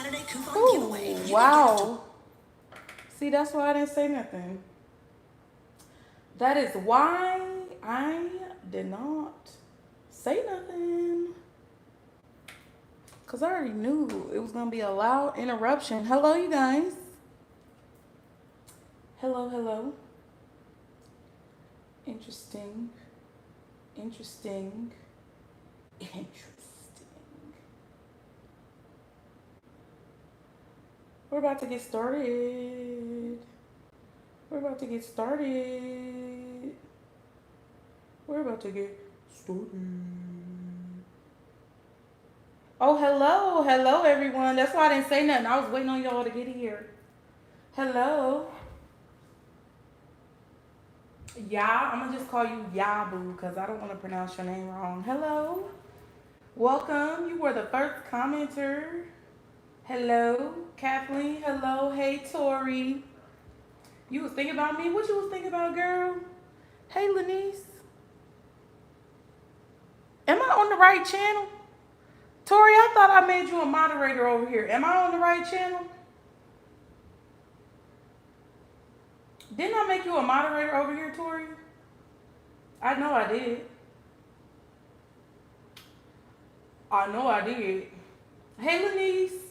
Saturday coupon giveaway. Wow. See, that's why I didn't say nothing. That is why I did not say nothing. Because I already knew it was going to be a loud interruption. Hello, you guys. Hello, hello. Interesting. Interesting. Interesting. We're about to get started. We're about to get started. We're about to get started. Oh, hello. Hello, everyone. That's why I didn't say nothing. I was waiting on y'all to get here. Hello. Ya, I'm going to just call you Yabu because I don't want to pronounce your name wrong. Hello. Welcome. You were the first commenter. Hello, Kathleen. Hello. Hey, Tori. You was thinking about me? What you was thinking about, girl? Hey, Lanice. Am I on the right channel? Tori, I thought I made you a moderator over here. Am I on the right channel? Didn't I make you a moderator over here, Tori? I know I did. I know I did. Hey, Lanice.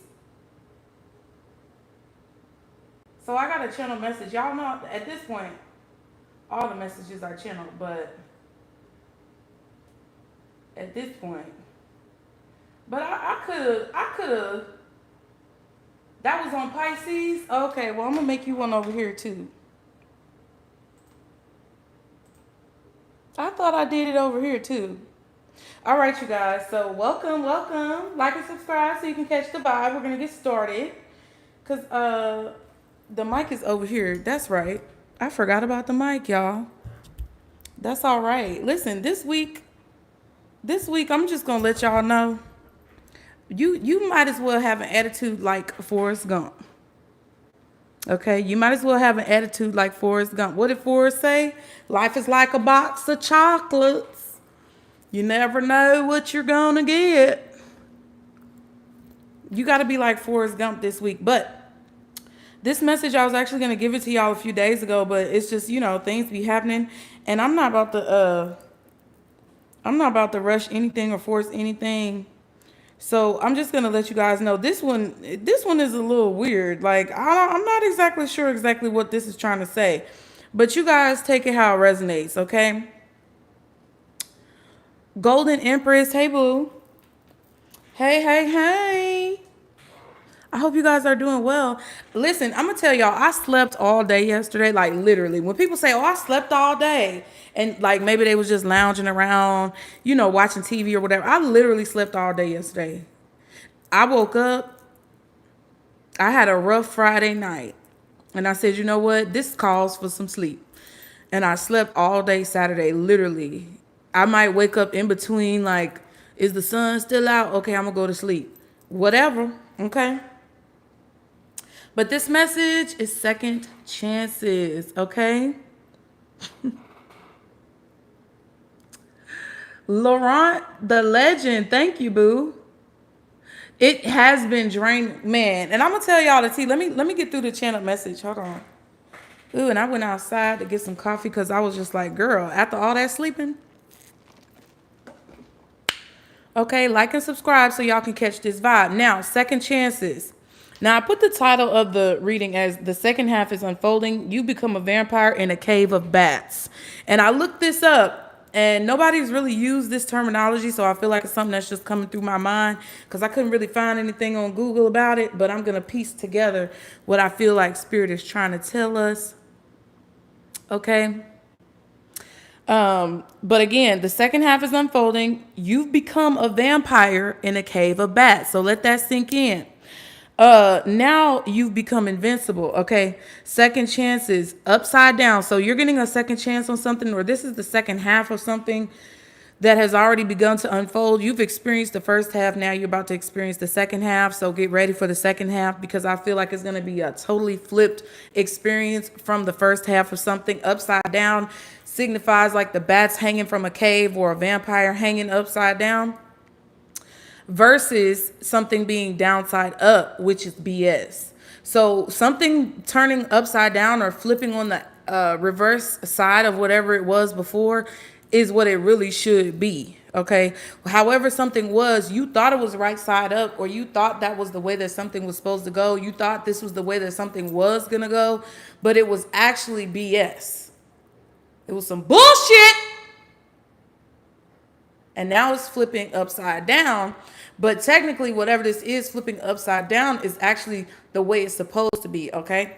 So I got a channel message. Y'all know at this point, all the messages are channeled, but at this point. But I could have. That was on Pisces? Okay, well, I'm going to make you one over here, too. I thought I did it over here, too. All right, you guys. So welcome, welcome. Like and subscribe so you can catch the vibe. We're going to get started. Because the mic is over here. That's right. I forgot about the mic, y'all. That's all right. Listen, this week, I'm just going to let y'all know. You might as well have an attitude like Forrest Gump. Okay, you might as well have an attitude like Forrest Gump. What did Forrest say? Life is like a box of chocolates. You never know what you're gonna get. You got to be like Forrest Gump this week. But this message, I was actually gonna give it to y'all a few days ago, but it's just, things be happening, and I'm not about to rush anything or force anything. So I'm just gonna let you guys know this one is a little weird. Like I'm not exactly sure what this is trying to say, but you guys take it how it resonates, okay? Golden Empress, hey boo, hey hey hey. I hope you guys are doing well. Listen, I'm gonna tell y'all, I slept all day yesterday. Like literally, when people say, "Oh, I slept all day," and like maybe they was just lounging around, watching TV or whatever. I literally slept all day yesterday. I woke up. I had a rough Friday night, and I said, "You know what? This calls for some sleep." And I slept all day Saturday. Literally, I might wake up in between. Like, is the sun still out? Okay, I'm gonna go to sleep. Whatever. Okay. But this message is second chances, okay? Laurent, the legend, thank you, boo. It has been draining, man. And I'm gonna tell y'all the tea. Let me get through the channel message. Hold on. Ooh, and I went outside to get some coffee because I was just like, girl, after all that sleeping. Okay, like and subscribe so y'all can catch this vibe. Now, second chances. Now, I put the title of the reading as the second half is unfolding. You become a vampire in a cave of bats. And I looked this up, and nobody's really used this terminology, so I feel like it's something that's just coming through my mind because I couldn't really find anything on Google about it, but I'm going to piece together what I feel like Spirit is trying to tell us. Okay? But again, the second half is unfolding. You've become a vampire in a cave of bats. So let that sink in. Now you've become invincible. Okay. Second chances upside down. So you're getting a second chance on something, or this is the second half of something that has already begun to unfold. You've experienced the first half. Now you're about to experience the second half. So get ready for the second half because I feel like it's going to be a totally flipped experience from the first half of something. Upside down signifies like the bats hanging from a cave or a vampire hanging upside down. versus something being downside up, which is BS. So something turning upside down or flipping on the reverse side of whatever it was before is what it really should be. Okay. However, something was, you thought it was right side up, or you thought that was the way that something was supposed to go. You thought this was the way that something was going to go, but it was actually BS. It was some bullshit. And now it's flipping upside down. But technically, whatever this is flipping upside down is actually the way it's supposed to be, okay?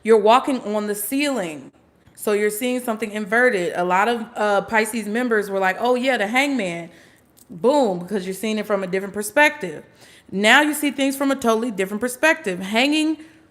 You're walking on the ceiling. So you're seeing something inverted. A lot of Pisces members were like, oh, yeah, the hangman. Boom, because you're seeing it from a different perspective. Now you see things from a totally different perspective.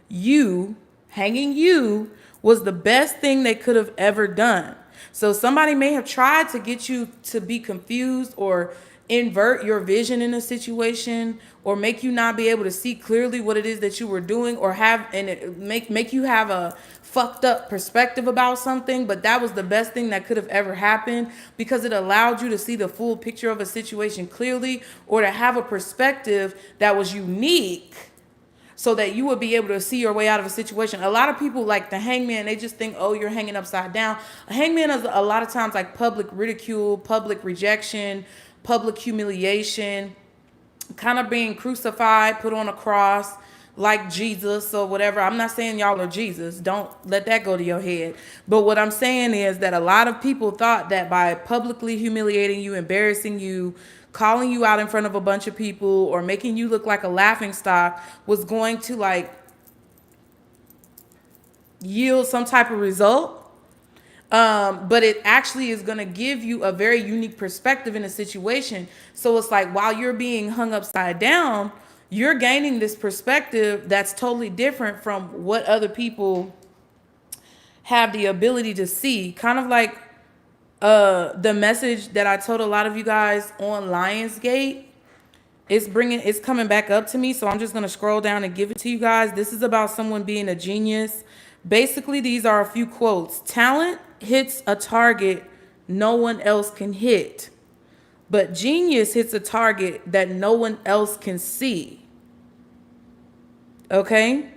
You, hanging you was the best thing they could have ever done. So somebody may have tried to get you to be confused or invert your vision in a situation or make you not be able to see clearly what it is that you were doing, or have and it make you have a fucked up perspective about something. But that was the best thing that could have ever happened, because it allowed you to see the full picture of a situation clearly, or to have a perspective that was unique, so that you would be able to see your way out of a situation. A lot of people, like the hangman, they just think, oh, you're hanging upside down. A hangman is a lot of times like public ridicule, public rejection, public humiliation, kind of being crucified, put on a cross like Jesus or whatever. I'm not saying y'all are Jesus. Don't let that go to your head. But what I'm saying is that a lot of people thought that by publicly humiliating you, embarrassing you, calling you out in front of a bunch of people, or making you look like a laughing stock was going to like yield some type of result. But it actually is going to give you a very unique perspective in a situation. So it's like, while you're being hung upside down, you're gaining this perspective that's totally different from what other people have the ability to see. Kind of like the message that I told a lot of you guys on Lionsgate. It's coming back up to me, so I'm just going to scroll down and give it to you guys. This is about someone being a genius. Basically, these are a few quotes. Talent hits a target no one else can hit, but genius hits a target that no one else can see. Okay?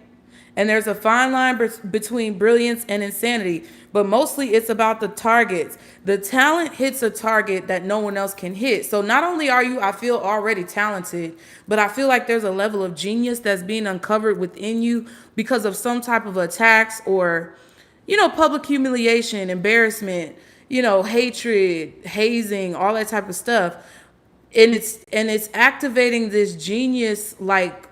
And there's a fine line between brilliance and insanity, but mostly it's about the targets. The talent hits a target that no one else can hit. So not only are you, I feel, already talented, but I feel like there's a level of genius that's being uncovered within you because of some type of attacks, or, public humiliation, embarrassment, hatred, hazing, all that type of stuff. And it's activating this genius like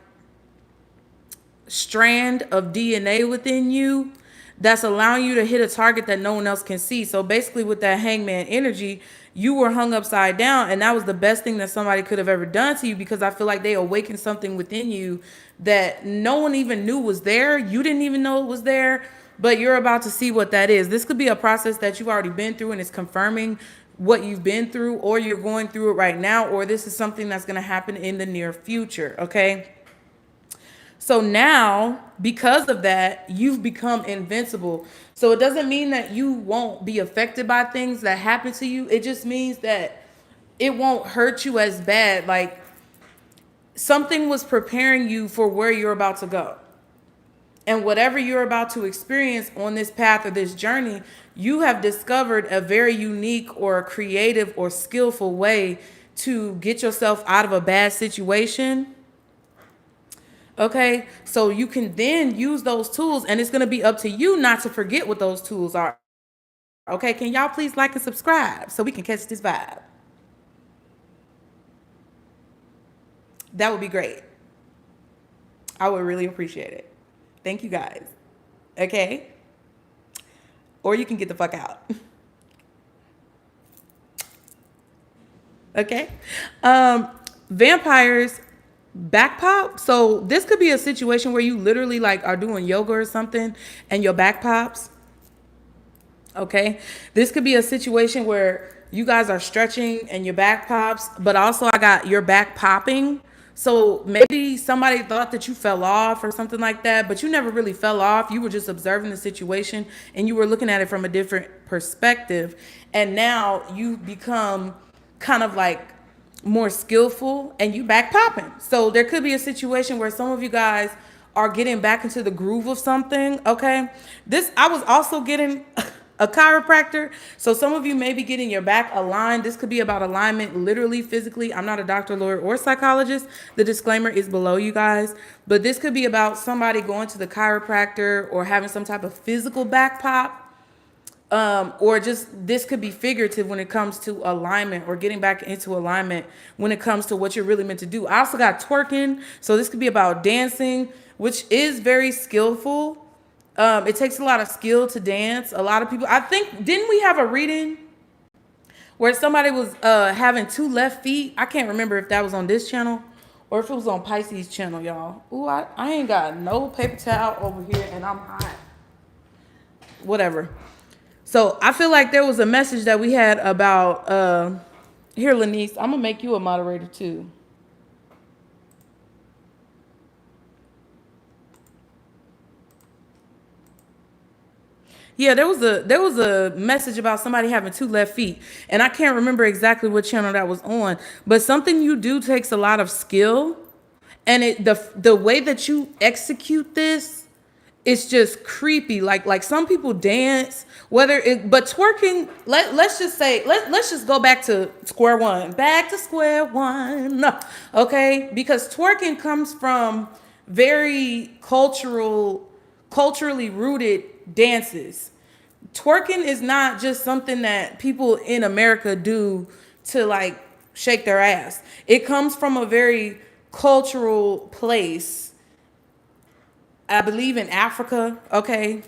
strand of DNA within you that's allowing you to hit a target that no one else can see. So basically, with that hangman energy, you were hung upside down, and that was the best thing that somebody could have ever done to you, because I feel like they awakened something within you that no one even knew was there. You didn't even know it was there, but you're about to see what that is. This could be a process that you've already been through, and it's confirming what you've been through, or you're going through it right now, or this is something that's going to happen in the near future. Okay. So now, because of that, you've become invincible. So it doesn't mean that you won't be affected by things that happen to you. It just means that it won't hurt you as bad. Like, something was preparing you for where you're about to go. And whatever you're about to experience on this path or this journey, you have discovered a very unique or creative or skillful way to get yourself out of a bad situation. Okay, so you can then use those tools, and it's going to be up to you not to forget what those tools are. Okay, can y'all please like and subscribe so we can catch this vibe? That would be great. I would really appreciate it. Thank you guys. Okay? Or you can get the fuck out. Okay? Vampires back pop. So this could be a situation where you literally like are doing yoga or something and your back pops. Okay. This could be a situation where you guys are stretching and your back pops, but also I got your back popping. So maybe somebody thought that you fell off or something like that, but you never really fell off. You were just observing the situation and you were looking at it from a different perspective. And now you become kind of like more skillful, and you back popping. So there could be a situation where some of you guys are getting back into the groove of something. Okay. I was also getting a chiropractor. So some of you may be getting your back aligned. This could be about alignment, literally, physically. I'm not a doctor, lawyer, or psychologist. The disclaimer is below, you guys. But this could be about somebody going to the chiropractor or having some type of physical back pop. Or just this could be figurative when it comes to alignment or getting back into alignment when it comes to what you're really meant to do. I also got twerking. So this could be about dancing, which is very skillful. It takes a lot of skill to dance. A lot of people, I think, didn't we have a reading where somebody was having 2 left feet? I can't remember if that was on this channel or if it was on Pisces channel, y'all. Ooh, I ain't got no paper towel over here and I'm hot. Whatever. So I feel like there was a message that we had about, here, Lanice, I'm going to make you a moderator too. Yeah, there was a message about somebody having 2 left feet. And I can't remember exactly what channel that was on. But something you do takes a lot of skill. And the way that you execute this, it's just creepy. Like some people dance, but twerking, let's just say, let's just go back to square one. Back to square one. Okay? Because twerking comes from very culturally rooted dances. Twerking is not just something that people in America do to like shake their ass. It comes from a very cultural place. I believe in Africa, okay?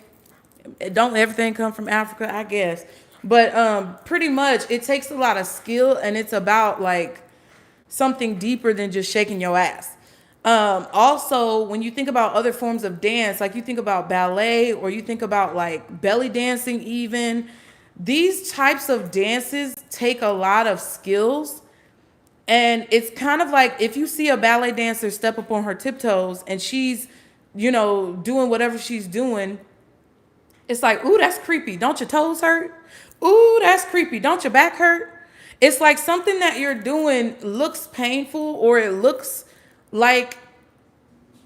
Don't everything come from Africa, I guess. But pretty much it takes a lot of skill and it's about like something deeper than just shaking your ass. Also, when you think about other forms of dance, like you think about ballet or you think about like belly dancing even, these types of dances take a lot of skills. And it's kind of like if you see a ballet dancer step up on her tiptoes and she's, doing whatever she's doing, it's like, ooh, that's creepy. Don't your toes hurt? Ooh, that's creepy. Don't your back hurt? It's like something that you're doing looks painful or it looks like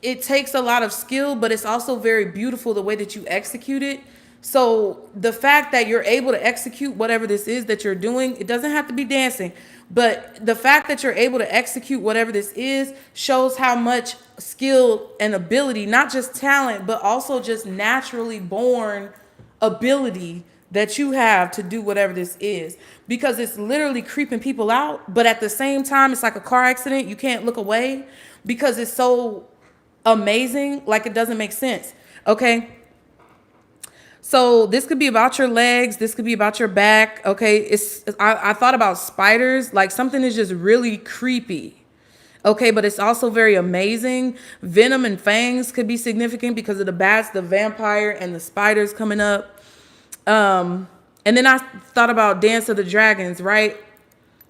it takes a lot of skill, but it's also very beautiful the way that you execute it. So the fact that you're able to execute whatever this is that you're doing, it doesn't have to be dancing, but the fact that you're able to execute whatever this is shows how much skill and ability, not just talent, but also just naturally born ability that you have to do whatever this is, because it's literally creeping people out. But at the same time, it's like a car accident. You can't look away because it's so amazing. Like it doesn't make sense. Okay. So this could be about your legs. This could be about your back. Okay. I thought about spiders. Like something is just really creepy. Okay. But it's also very amazing. Venom and fangs could be significant because of the bats, the vampire, and the spiders coming up. And then I thought about Dance of the Dragons, right?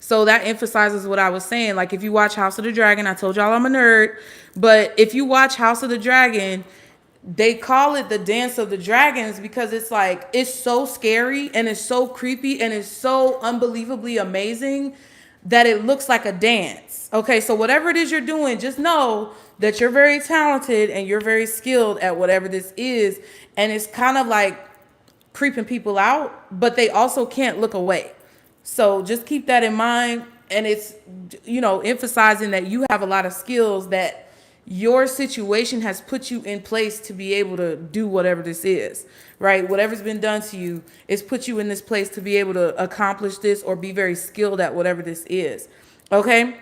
So that emphasizes what I was saying. Like if you watch House of the Dragon, I told y'all I'm a nerd, but if you watch House of the Dragon, they call it the Dance of the Dragons because it's like, it's so scary and it's so creepy and it's so unbelievably amazing that it looks like a dance. Okay, so whatever it is you're doing, just know that you're very talented and you're very skilled at whatever this is. And it's kind of like creeping people out, but they also can't look away. So just keep that in mind. And it's, emphasizing that you have a lot of skills, that your situation has put you in place to be able to do whatever this is, right? Whatever's been done to you is put you in this place to be able to accomplish this or be very skilled at whatever this is. Okay.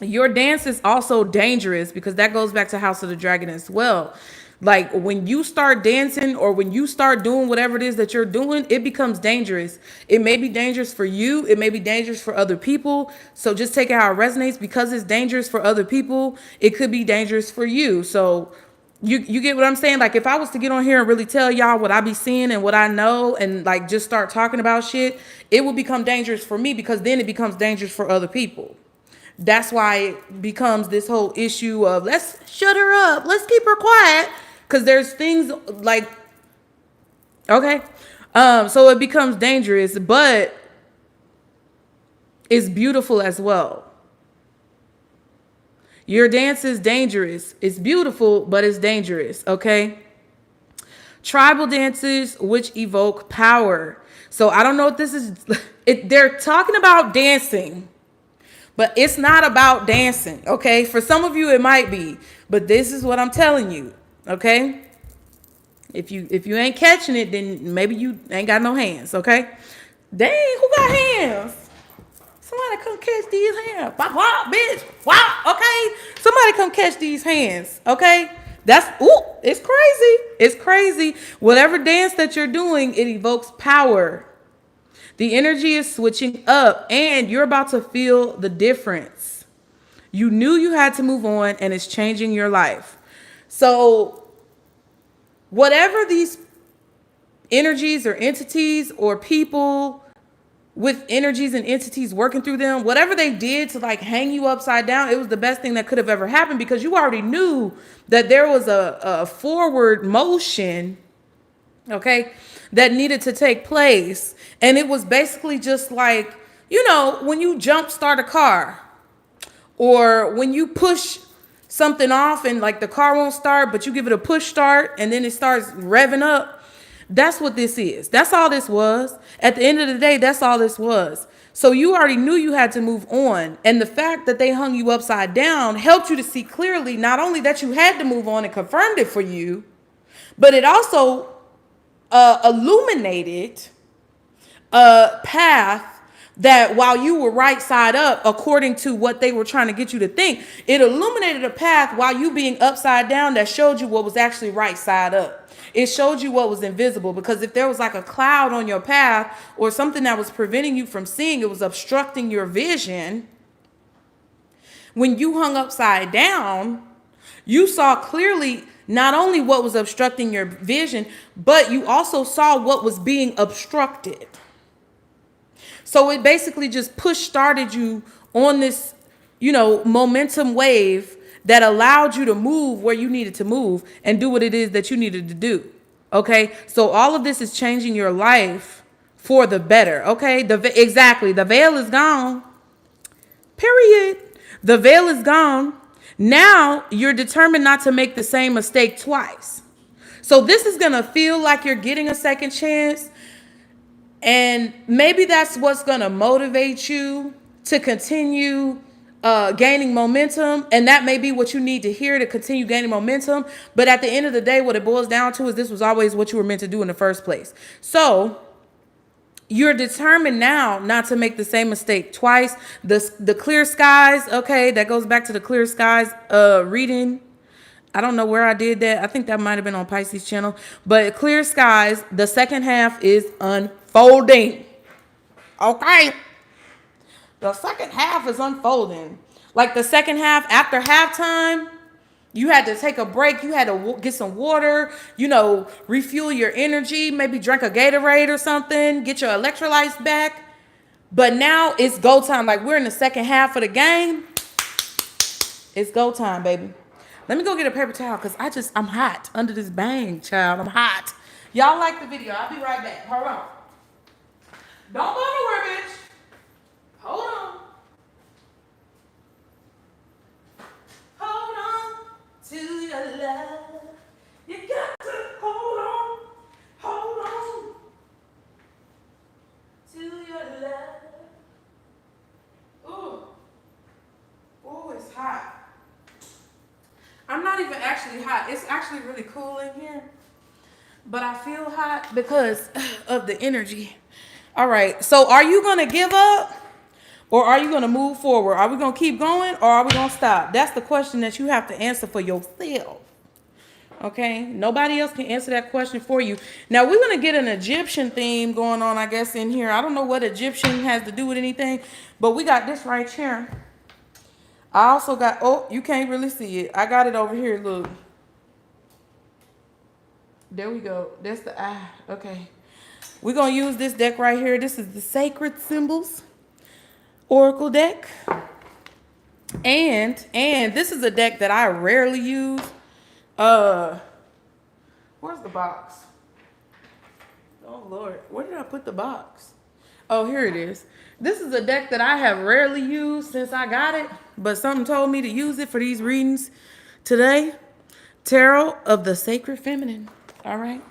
Your dance is also dangerous because that goes back to House of the Dragon as well. Like when you start dancing or when you start doing whatever it is that you're doing, it becomes dangerous. It may be dangerous for you. It may be dangerous for other people. So just take it how it resonates. Because it's dangerous for other people, it could be dangerous for you. So you get what I'm saying? Like if I was to get on here and really tell y'all what I be seeing and what I know and like just start talking about shit, it will become dangerous for me because then it becomes dangerous for other people. That's why it becomes this whole issue of let's shut her up. Let's keep her quiet. Because there's things like, okay. So it becomes dangerous, but it's beautiful as well. Your dance is dangerous. It's beautiful, but it's dangerous, okay? Tribal dances, which evoke power. So I don't know if this is, they're talking about dancing, but it's not about dancing, okay? For some of you, it might be, but this is what I'm telling you, okay? If you ain't catching it, then maybe you ain't got no hands, okay? Dang, who got hands? Somebody come catch these hands. Wow, bitch. Wow, okay? Somebody come catch these hands, okay? It's crazy. It's crazy. Whatever dance that you're doing, it evokes power. The energy is switching up, and you're about to feel the difference. You knew you had to move on, and it's changing your life. So whatever these energies or entities or people with energies and entities working through them, whatever they did to like hang you upside down, it was the best thing that could have ever happened, because you already knew that there was a forward motion, okay, that needed to take place. And it was basically just like, when you jump start a car, or when you push something off and like the car won't start, but you give it a push start and then it starts revving up. That's what this is. That's all this was. At the end of the day, that's all this was. So you already knew you had to move on. And the fact that they hung you upside down helped you to see clearly, not only that you had to move on and confirmed it for you, but it also illuminated a path that while you were right side up, according to what they were trying to get you to think, it illuminated a path while you being upside down that showed you what was actually right side up. It showed you what was invisible, because if there was like a cloud on your path or something that was preventing you from seeing, it was obstructing your vision. When you hung upside down, you saw clearly not only what was obstructing your vision, but you also saw what was being obstructed. So it basically just started you on this, momentum wave that allowed you to move where you needed to move and do what it is that you needed to do. Okay. So all of this is changing your life for the better. Okay. Exactly. The veil is gone. Period. The veil is gone. Now you're determined not to make the same mistake twice. So this is going to feel like you're getting a second chance. And maybe that's what's going to motivate you to continue gaining momentum. And that may be what you need to hear to continue gaining momentum. But at the end of the day, what it boils down to is this was always what you were meant to do in the first place. So you're determined now not to make the same mistake twice. The clear skies, okay, that goes back to the clear skies reading. I don't know where I did that. I think that might have been on Pisces channel. But clear skies, the second half is unfolding. Okay. The second half is unfolding. Like the second half after halftime, you had to take a break. You had to get some water, refuel your energy, maybe drink a Gatorade or something, get your electrolytes back. But now it's go time. Like we're in the second half of the game. It's go time, baby. Let me go get a paper towel because I'm hot under this bang, child. I'm hot. Y'all like the video. I'll be right back. Hold on. Don't go nowhere, bitch. Hold on. Hold on to your love. You got to hold on. Hold on to your love. Ooh, it's hot. I'm not even actually hot. It's actually really cool in here. But I feel hot because of the energy. All right. So are you going to give up? Or are you going to move forward? Are we going to keep going? Or are we going to stop? That's the question that you have to answer for yourself. Okay? Nobody else can answer that question for you. Now, we're going to get an Egyptian theme going on, I guess, in here. I don't know what Egyptian has to do with anything. But we got this right here. I also got, you can't really see it. I got it over here, look. There we go. That's the eye. Okay. We're going to use this deck right here. This is the Sacred Symbols Oracle deck. And this is a deck that I rarely use. Where's the box? Oh, Lord. Where did I put the box? Oh, here it is. This is a deck that I have rarely used since I got it, but something told me to use it for these readings today. Tarot of the Sacred Feminine. All right.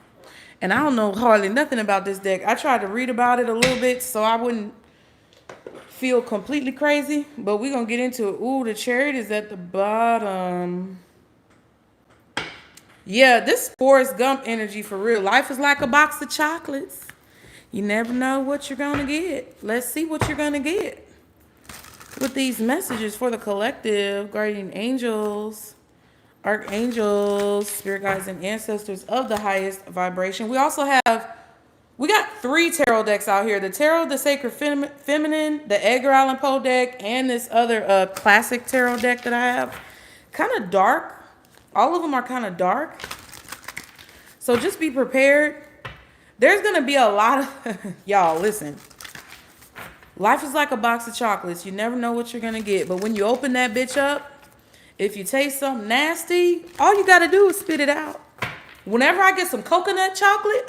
And I don't know hardly nothing about this deck. I tried to read about it a little bit so I wouldn't feel completely crazy, but we're going to get into it. Ooh, the Chariot is at the bottom. Yeah, this Forrest Gump energy for real. Life is like a box of chocolates. You never know what you're going to get. Let's see what you're going to get with these messages for the collective, guardian angels, archangels, spirit guides, and ancestors of the highest vibration. We also have, we got 3 tarot decks out here. The Tarot of the Sacred Feminine, the Edgar Allan Poe deck, and this other classic tarot deck that I have. Kind of dark. All of them are kind of dark. So just be prepared. There's going to be a lot of, y'all, listen. Life is like a box of chocolates. You never know what you're going to get. But when you open that bitch up, if you taste something nasty, all you got to do is spit it out. Whenever I get some coconut chocolate,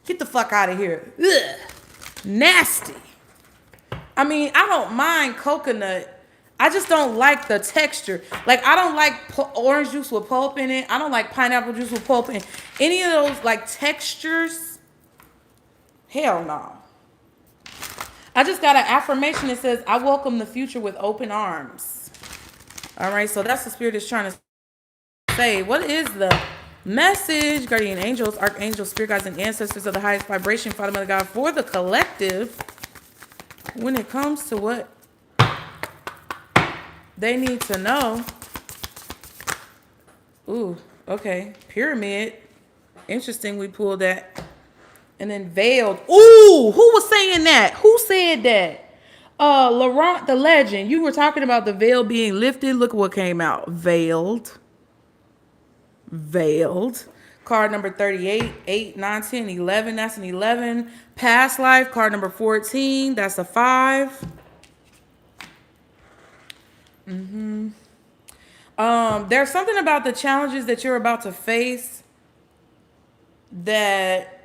get the fuck out of here. Ugh, nasty. I mean, I don't mind coconut. I just don't like the texture. Like, I don't like orange juice with pulp in it. I don't like pineapple juice with pulp in it. Any of those, like, textures, hell no. I just got an affirmation that says, I welcome the future with open arms. All right, so that's the spirit is trying to say. What is the message, guardian angels, archangels, spirit guides, and ancestors of the highest vibration, Father, Mother, God, for the collective when it comes to what they need to know? Ooh, okay. Pyramid. Interesting, we pulled that. And then veiled. Ooh, who was saying that? Who said that? Laurent the legend. You were talking about the veil being lifted. Look what came out. Veiled. Veiled. Card number 38, 8, 9, 10, 11. That's an 11. Past life. Card number 14. That's a 5. There's something about the challenges that you're about to face that,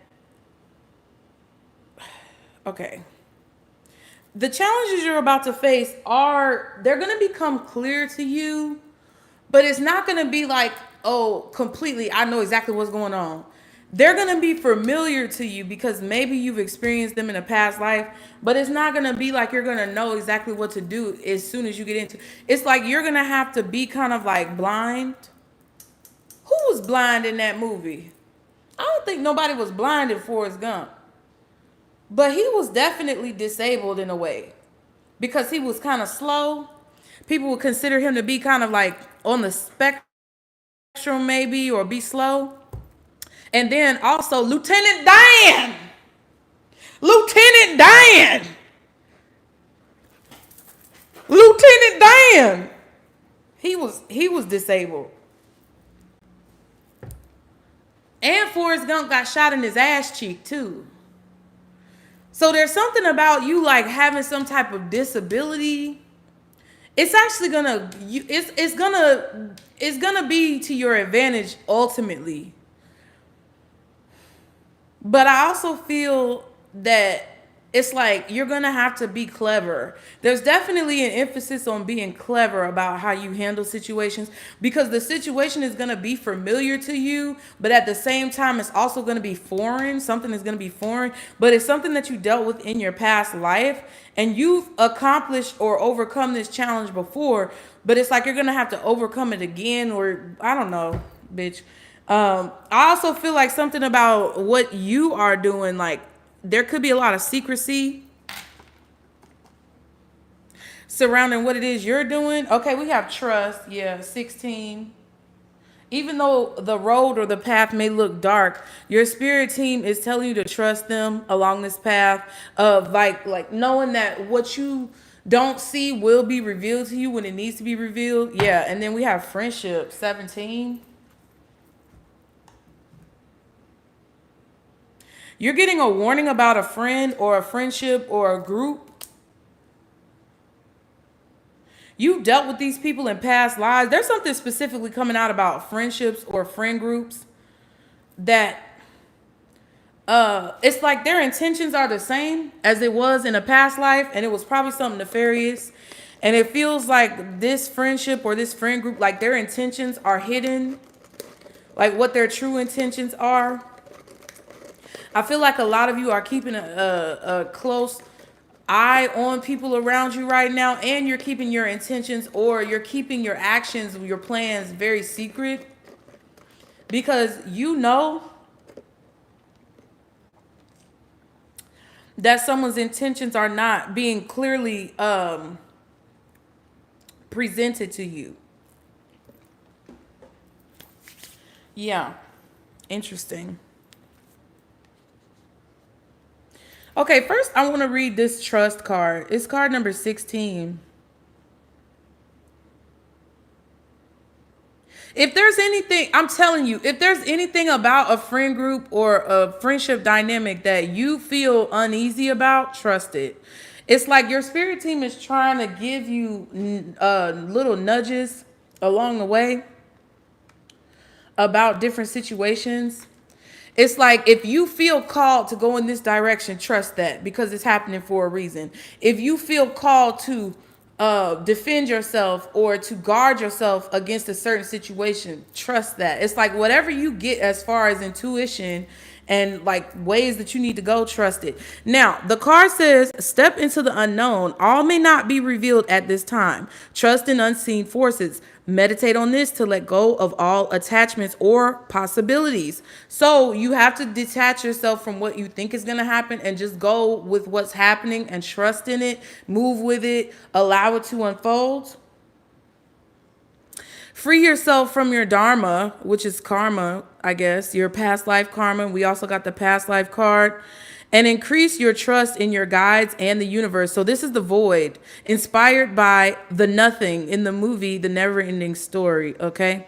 okay. The challenges you're about to face they're going to become clear to you, but it's not going to be like, oh, completely, I know exactly what's going on. They're going to be familiar to you because maybe you've experienced them in a past life, but it's not going to be like you're going to know exactly what to do as soon as you get into it. It's like you're going to have to be kind of like blind. Who was blind in that movie? I don't think nobody was blind in Forrest Gump. But he was definitely disabled in a way because he was kind of slow. People would consider him to be kind of like on the spectrum maybe, or be slow. And then also Lieutenant Dan. Lieutenant Dan. Lieutenant Dan. He was disabled. And Forrest Gump got shot in his ass cheek too. So there's something about you like having some type of disability. It's actually it's gonna be to your advantage ultimately. But I also feel that it's like you're gonna have to be clever. There's definitely an emphasis on being clever about how you handle situations because the situation is gonna be familiar to you, but at the same time, it's also gonna be foreign. Something is gonna be foreign, but it's something that you dealt with in your past life, and you've accomplished or overcome this challenge before. But it's like you're gonna have to overcome it again, or I don't know, bitch. I also feel like something about what you are doing, like there could be a lot of secrecy surrounding what it is you're doing. Okay, we have trust. Yeah, 16. Even though the road or the path may look dark, your spirit team is telling you to trust them along this path of like knowing that what you don't see will be revealed to you when it needs to be revealed. Yeah, and then we have friendship, 17. You're getting a warning about a friend or a friendship or a group. You dealt with these people in past lives. There's something specifically coming out about friendships or friend groups that It's like their intentions are the same as it was in a past life, and it was probably something nefarious. And it feels like this friendship or this friend group, like their intentions are hidden, like what their true intentions are. I feel like a lot of you are keeping a close eye on people around you right now, and you're keeping your intentions or you're keeping your actions, your plans very secret, because you know that someone's intentions are not being clearly presented to you. Yeah, interesting. Okay, first I want to read this trust card. It's card number 16. If there's anything, I'm telling you, if there's anything about a friend group or a friendship dynamic that you feel uneasy about, trust it. It's like your spirit team is trying to give you little nudges along the way about different situations. It's like if you feel called to go in this direction, trust that, because it's happening for a reason. If you feel called to defend yourself or to guard yourself against a certain situation, trust that. It's like whatever you get as far as intuition and like ways that you need to go, trust it. Now, the card says, step into the unknown. All may not be revealed at this time. Trust in unseen forces. Meditate on this to let go of all attachments or possibilities. So you have to detach yourself from what you think is going to happen and just go with what's happening and trust in it, move with it, allow it to unfold. Free yourself from your dharma, which is karma, I guess, your past life karma. We also got the past life card. And increase your trust in your guides and the universe. So this is the void, inspired by the nothing in the movie, The Never Ending Story, okay?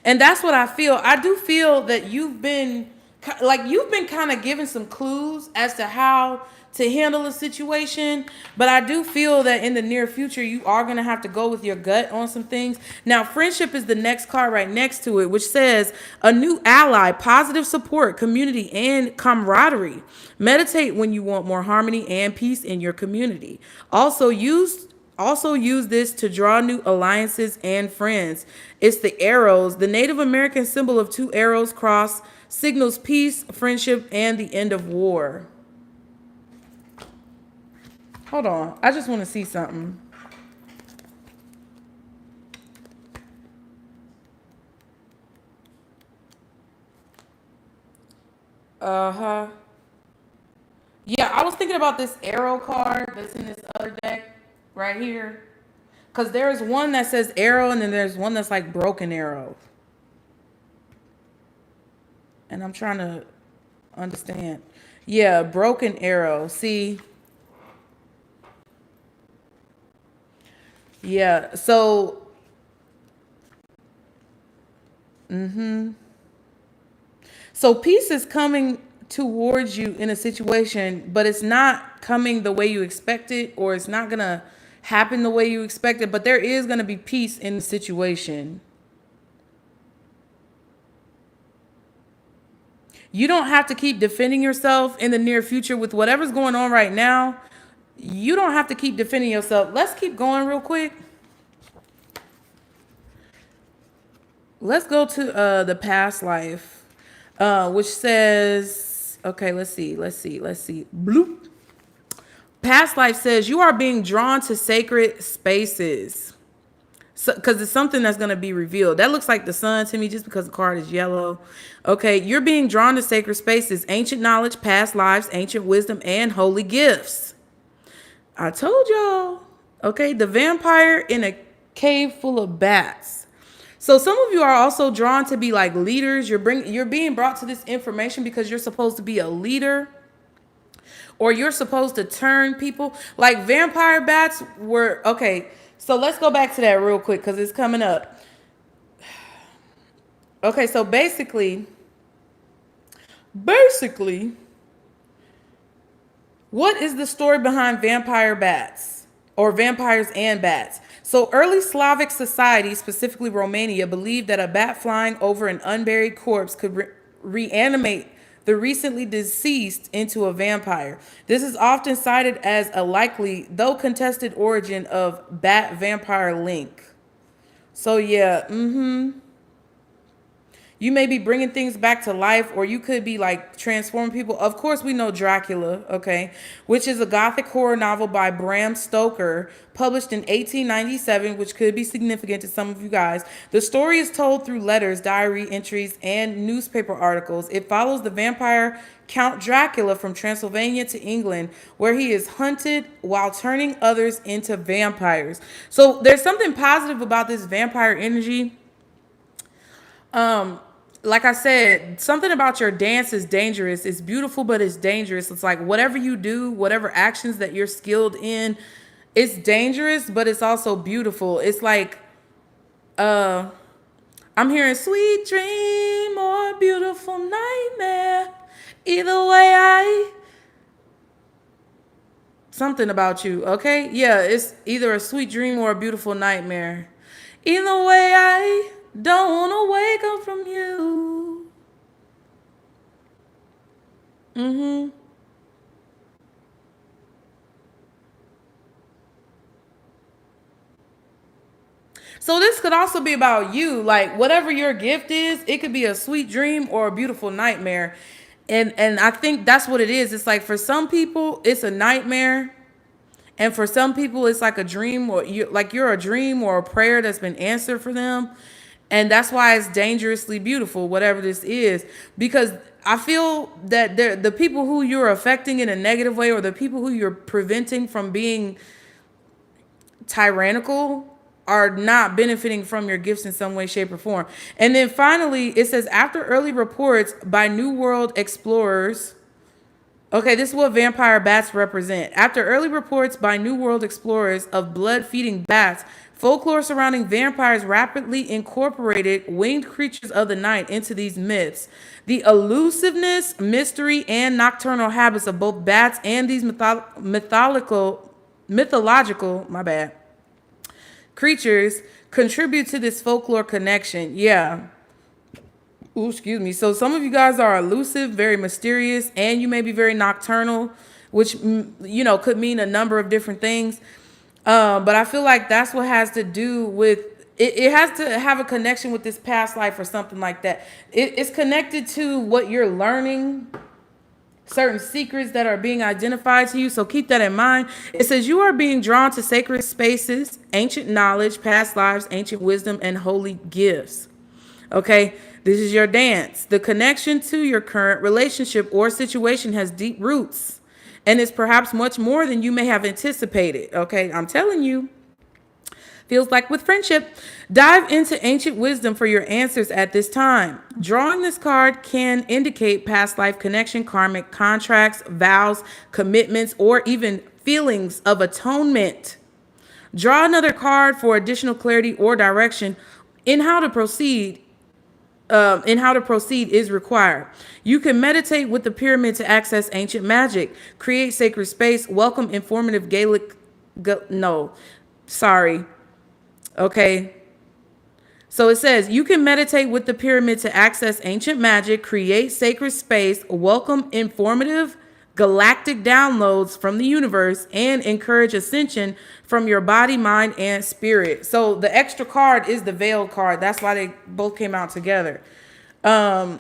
And that's what I feel. I do feel that you've been kind of given some clues as to how to handle a situation, but I do feel that in the near future you are going to have to go with your gut on some things. Now, friendship is the next card right next to it, which says a new ally, positive support, community, and camaraderie. Meditate when you want more harmony and peace in your community. Also use this to draw new alliances and friends. It's the arrows. The Native American symbol of two arrows cross signals peace, friendship, and the end of war. Hold on. I just want to see something. Uh-huh. Yeah, I was thinking about this arrow card that's in this other deck right here. Because there's one that says arrow, and then there's one that's like broken arrow. And I'm trying to understand. Yeah, broken arrow. See? Yeah, so so peace is coming towards you in a situation, but it's not coming the way you expect it, or it's not gonna happen the way you expect it, but there is gonna be peace in the situation. You don't have to keep defending yourself in the near future with whatever's going on right now. You don't have to keep defending yourself. Let's keep going real quick. Let's go to the past life, which says, okay, let's see. Bloop. Past life says you are being drawn to sacred spaces. Because it's something that's going to be revealed. That looks like the sun to me just because the card is yellow. Okay, you're being drawn to sacred spaces, ancient knowledge, past lives, ancient wisdom, and holy gifts. I told y'all. Okay, the vampire in a cave full of bats. So some of you are also drawn to be like leaders. You're being brought to this information because you're supposed to be a leader, or you're supposed to turn people. Like vampire bats were, okay, so let's go back to that real quick because it's coming up. Okay, so basically, what is the story behind vampire bats or vampires and bats? So early Slavic society, specifically Romania, believed that a bat flying over an unburied corpse could reanimate the recently deceased into a vampire. This is often cited as a likely, though contested, origin of bat vampire link. So yeah, you may be bringing things back to life, or you could be like transforming people. Of course, we know Dracula, okay, which is a gothic horror novel by Bram Stoker, published in 1897, which could be significant to some of you guys. The story is told through letters, diary entries, and newspaper articles. It follows the vampire Count Dracula from Transylvania to England, where he is hunted while turning others into vampires. So there's something positive about this vampire energy. Like I said, something about your dance is dangerous. It's beautiful, but it's dangerous. It's like whatever you do, whatever actions that you're skilled in, it's dangerous, but it's also beautiful. It's like, I'm hearing sweet dream or beautiful nightmare. Either way, something about you, okay? Yeah, it's either a sweet dream or a beautiful nightmare. Either way, I don't want to wake up from you. So this could also be about you. Like whatever your gift is, it could be a sweet dream or a beautiful nightmare. And I think that's what it is. It's like for some people, it's a nightmare. And for some people, it's like a dream, or you're a dream or a prayer that's been answered for them. And that's why it's dangerously beautiful, whatever this is. Because I feel that the people who you're affecting in a negative way, or the people who you're preventing from being tyrannical, are not benefiting from your gifts in some way, shape, or form. And then finally, it says, after early reports by New World explorers. Okay, this is what vampire bats represent. After early reports by New World explorers of blood-feeding bats, folklore surrounding vampires rapidly incorporated winged creatures of the night into these myths. The elusiveness, mystery, and nocturnal habits of both bats and these mythological, creatures contribute to this folklore connection. Yeah. Ooh, excuse me. So some of you guys are elusive, very mysterious, and you may be very nocturnal, which, could mean a number of different things. But I feel like that's what has to do with it. It has to have a connection with this past life or something like that. It's connected to what you're learning, certain secrets that are being identified to you. So keep that in mind. It says you are being drawn to sacred spaces, ancient knowledge, past lives, ancient wisdom, and holy gifts. Okay, this is your dance. The connection to your current relationship or situation has deep roots and is perhaps much more than you may have anticipated. Okay, I'm telling you. Feels like with friendship. Dive into ancient wisdom for your answers at this time. Drawing this card can indicate past life connection, karmic contracts, vows, commitments, or even feelings of atonement. Draw another card for additional clarity or direction in how to proceed. Is required. You can meditate with the pyramid to access ancient magic, create sacred space, welcome informative Okay. So it says you can meditate with the pyramid to access ancient magic, create sacred space, welcome informative galactic downloads from the universe, and encourage ascension from your body, mind, and spirit. So the extra card is the veiled card. That's why they both came out together. And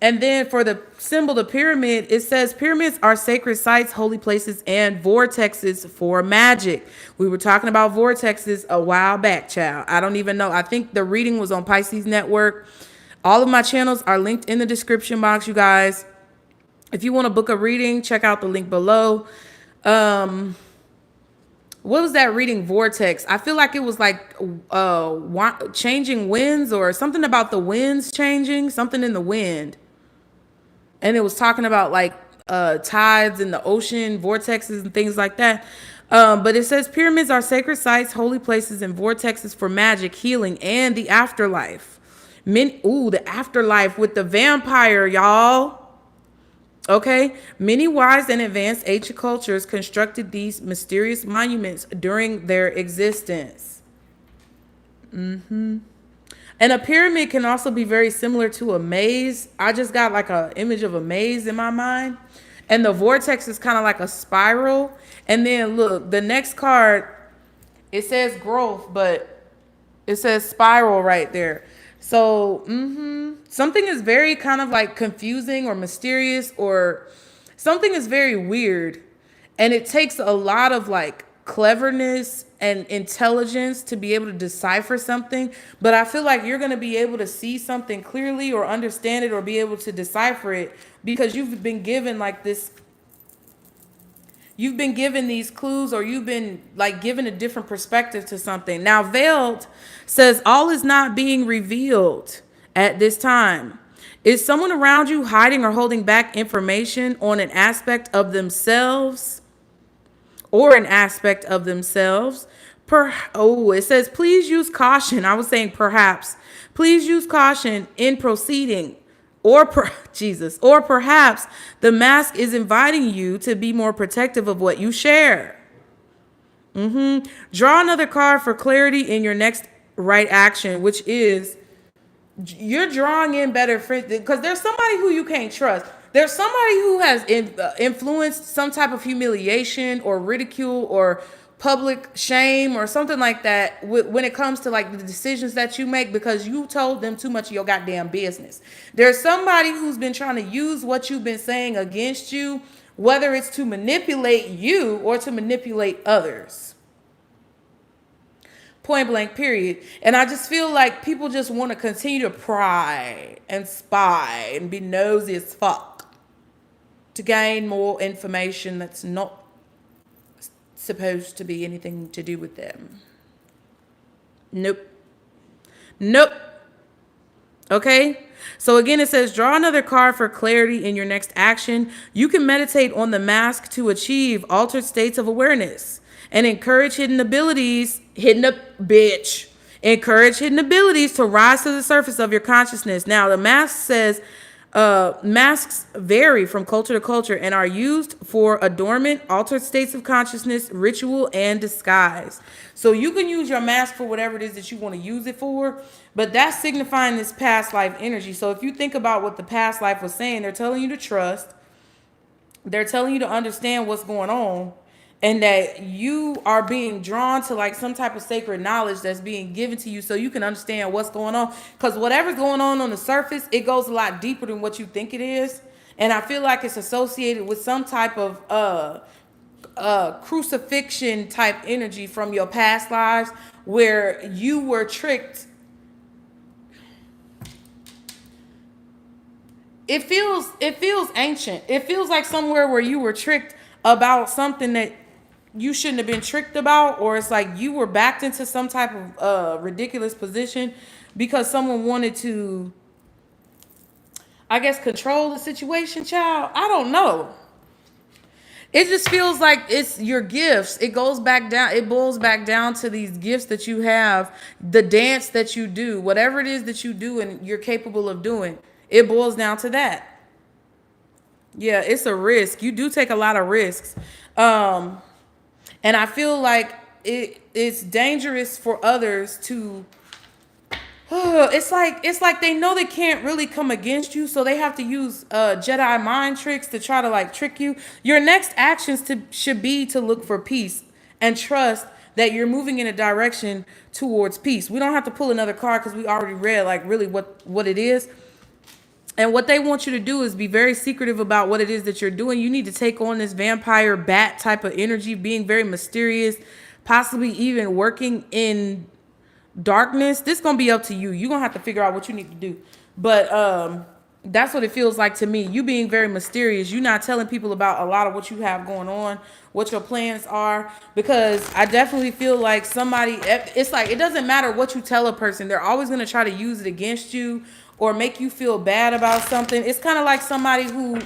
then for the symbol, the pyramid, it says pyramids are sacred sites, holy places, and vortexes for magic. We were talking about vortexes a while back, child. I don't even know. I think the reading was on Pisces Network. All of my channels are linked in the description box, you guys. If you want to book a reading, check out the link below. What was that reading, Vortex? I feel like it was like changing winds, or something about the winds changing, something in the wind. And it was talking about like tides in the ocean, vortexes and things like that. But it says pyramids are sacred sites, holy places, and vortexes for magic, healing, and the afterlife. The afterlife with the vampire, y'all. Okay, many wise and advanced ancient cultures constructed these mysterious monuments during their existence. And a pyramid can also be very similar to a maze. I just got like a image of a maze in my mind. And the vortex is kind of like a spiral. And then look, the next card, it says growth, but it says spiral right there. So something is very kind of like confusing or mysterious, or something is very weird. And it takes a lot of like cleverness and intelligence to be able to decipher something. But I feel like you're going to be able to see something clearly or understand it or be able to decipher it because you've been given like this. You've been given these clues, or you've been like given a different perspective to something. Now, veiled says all is not being revealed at this time. Is someone around you hiding or holding back information on an aspect of themselves or an aspect of themselves? It says, please use caution. I was saying perhaps. Please use caution in proceeding. Or perhaps the mask is inviting you to be more protective of what you share. Draw another card for clarity in your next right action, which is you're drawing in better friends because there's somebody who you can't trust. There's somebody who has influenced some type of humiliation or ridicule or public shame or something like that when it comes to like the decisions that you make because you told them too much of your goddamn business. There's somebody who's been trying to use what you've been saying against you, whether it's to manipulate you or to manipulate others. Point blank, period. And I just feel like people just want to continue to pry and spy and be nosy as fuck to gain more information that's not supposed to be anything to do with them. Nope. Okay, so again, it says draw another card for clarity in your next action. You can meditate on the mask to achieve altered states of awareness and encourage encourage hidden abilities to rise to the surface of your consciousness. Now, the mask says masks vary from culture to culture and are used for adornment, altered states of consciousness, ritual, and disguise. So you can use your mask for whatever it is that you want to use it for, but that's signifying this past life energy. So if you think about what the past life was saying, they're telling you to trust, they're telling you to understand what's going on, and that you are being drawn to like some type of sacred knowledge that's being given to you so you can understand what's going on. Because whatever's going on the surface, it goes a lot deeper than what you think it is. And I feel like it's associated with some type of crucifixion type energy from your past lives where you were tricked. It feels ancient. It feels like somewhere where you were tricked about something that you shouldn't have been tricked about, or it's like you were backed into some type of ridiculous position because someone wanted to, I guess, control the situation, child. I don't know. It just feels like it's your gifts. It boils back down to these gifts that you have, the dance that you do, whatever it is that you do and you're capable of doing. It boils down to that. Yeah, it's a risk. You do take a lot of risks. And I feel like it's dangerous for others to, it's like they know they can't really come against you, so they have to use Jedi mind tricks to try to like trick you. Your next actions should be to look for peace and trust that you're moving in a direction towards peace. We don't have to pull another card because we already read like really what it is. And what they want you to do is be very secretive about what it is that you're doing. You need to take on this vampire bat type of energy, being very mysterious, possibly even working in darkness. This is going to be up to you. You're going to have to figure out what you need to do. But that's what it feels like to me. You being very mysterious. You're not telling people about a lot of what you have going on, what your plans are, because I definitely feel like it's like it doesn't matter what you tell a person. They're always going to try to use it against you or make you feel bad about something. It's kind of like somebody who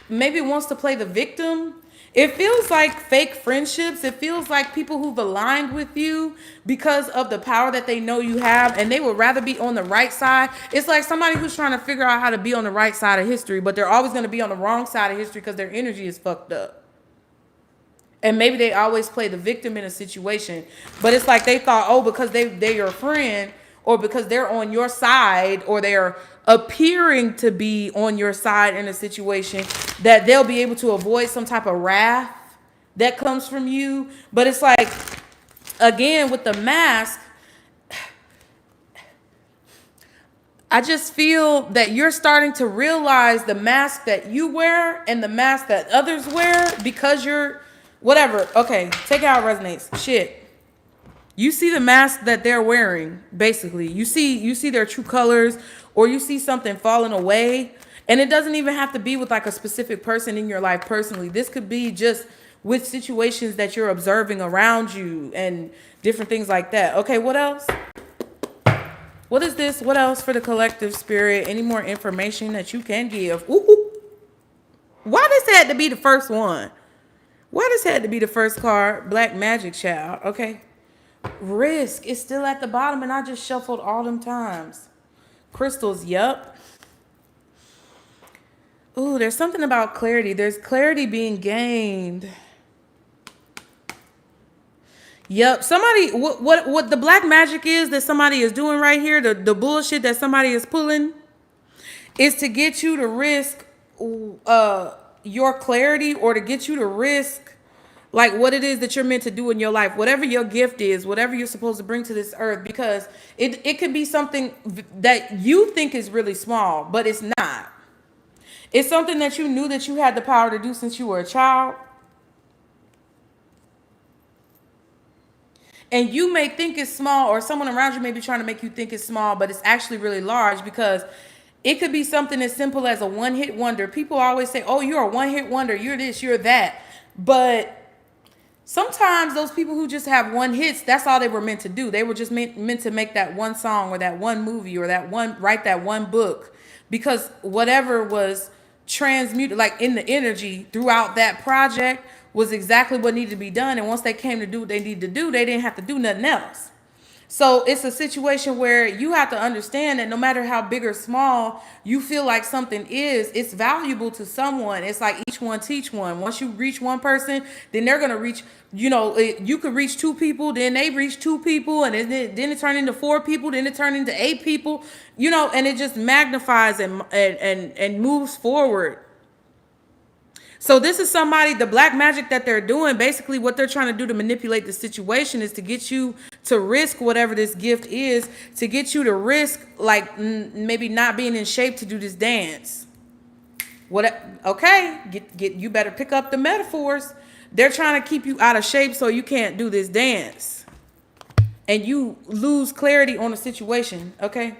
maybe wants to play the victim. It feels like fake friendships. It feels like people who've aligned with you because of the power that they know you have, and they would rather be on the right side. It's like somebody who's trying to figure out how to be on the right side of history, but they're always going to be on the wrong side of history because their energy is fucked up. And maybe they always play the victim in a situation, but it's like they thought, oh, because they're your friend, or because they're on your side, or they're appearing to be on your side in a situation, that they'll be able to avoid some type of wrath that comes from you. But it's like, again, with the mask, I just feel that you're starting to realize the mask that you wear and the mask that others wear, because you're whatever. Okay, take it how it resonates. Shit. You see the mask that they're wearing, basically. You see their true colors, or you see something falling away. And it doesn't even have to be with like a specific person in your life personally. This could be just with situations that you're observing around you and different things like that. Okay, what else? What is this? What else for the collective spirit? Any more information that you can give? Ooh. Why this had to be the first one? Why this had to be the first card? Black Magic Child. Okay. Risk is still at the bottom, and I just shuffled all them times. Crystals, yup. Ooh, there's something about clarity. There's clarity being gained. Yep. Somebody, what the black magic is that somebody is doing right here, the bullshit that somebody is pulling, is to get you to risk your clarity, or to get you to risk like what it is that you're meant to do in your life, whatever your gift is, whatever you're supposed to bring to this earth, because it could be something that you think is really small, but it's not. It's something that you knew that you had the power to do since you were a child. And you may think it's small, or someone around you may be trying to make you think it's small, but it's actually really large, because it could be something as simple as a one-hit wonder. People always say, oh, you're a one-hit wonder, you're this, you're that. But sometimes those people who just have one hits, that's all they were meant to do. They were just meant to make that one song, or that one movie, or write that one book, because whatever was transmuted, like in the energy throughout that project, was exactly what needed to be done. And once they came to do what they needed to do, they didn't have to do nothing else. So it's a situation where you have to understand that no matter how big or small you feel like something is, it's valuable to someone. It's like each one teach one. Once you reach one person, then they're going to reach, you could reach two people, then they reach two people, and then it turned into four people, then it turned into eight people, and it just magnifies and moves forward. So this is somebody, the black magic that they're doing, basically what they're trying to do to manipulate the situation is to get you to risk whatever this gift is, to get you to risk like maybe not being in shape to do this dance. Okay, get you better pick up the metaphors. They're trying to keep you out of shape so you can't do this dance. And you lose clarity on the situation, okay?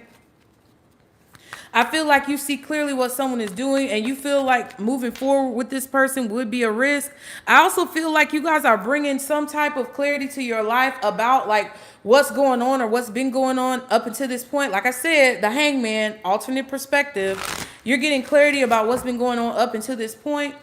I feel like you see clearly what someone is doing, and you feel like moving forward with this person would be a risk. I also feel like you guys are bringing some type of clarity to your life about like what's going on, or what's been going on up until this point. Like I said, the Hangman, alternate perspective. You're getting clarity about what's been going on up until this point.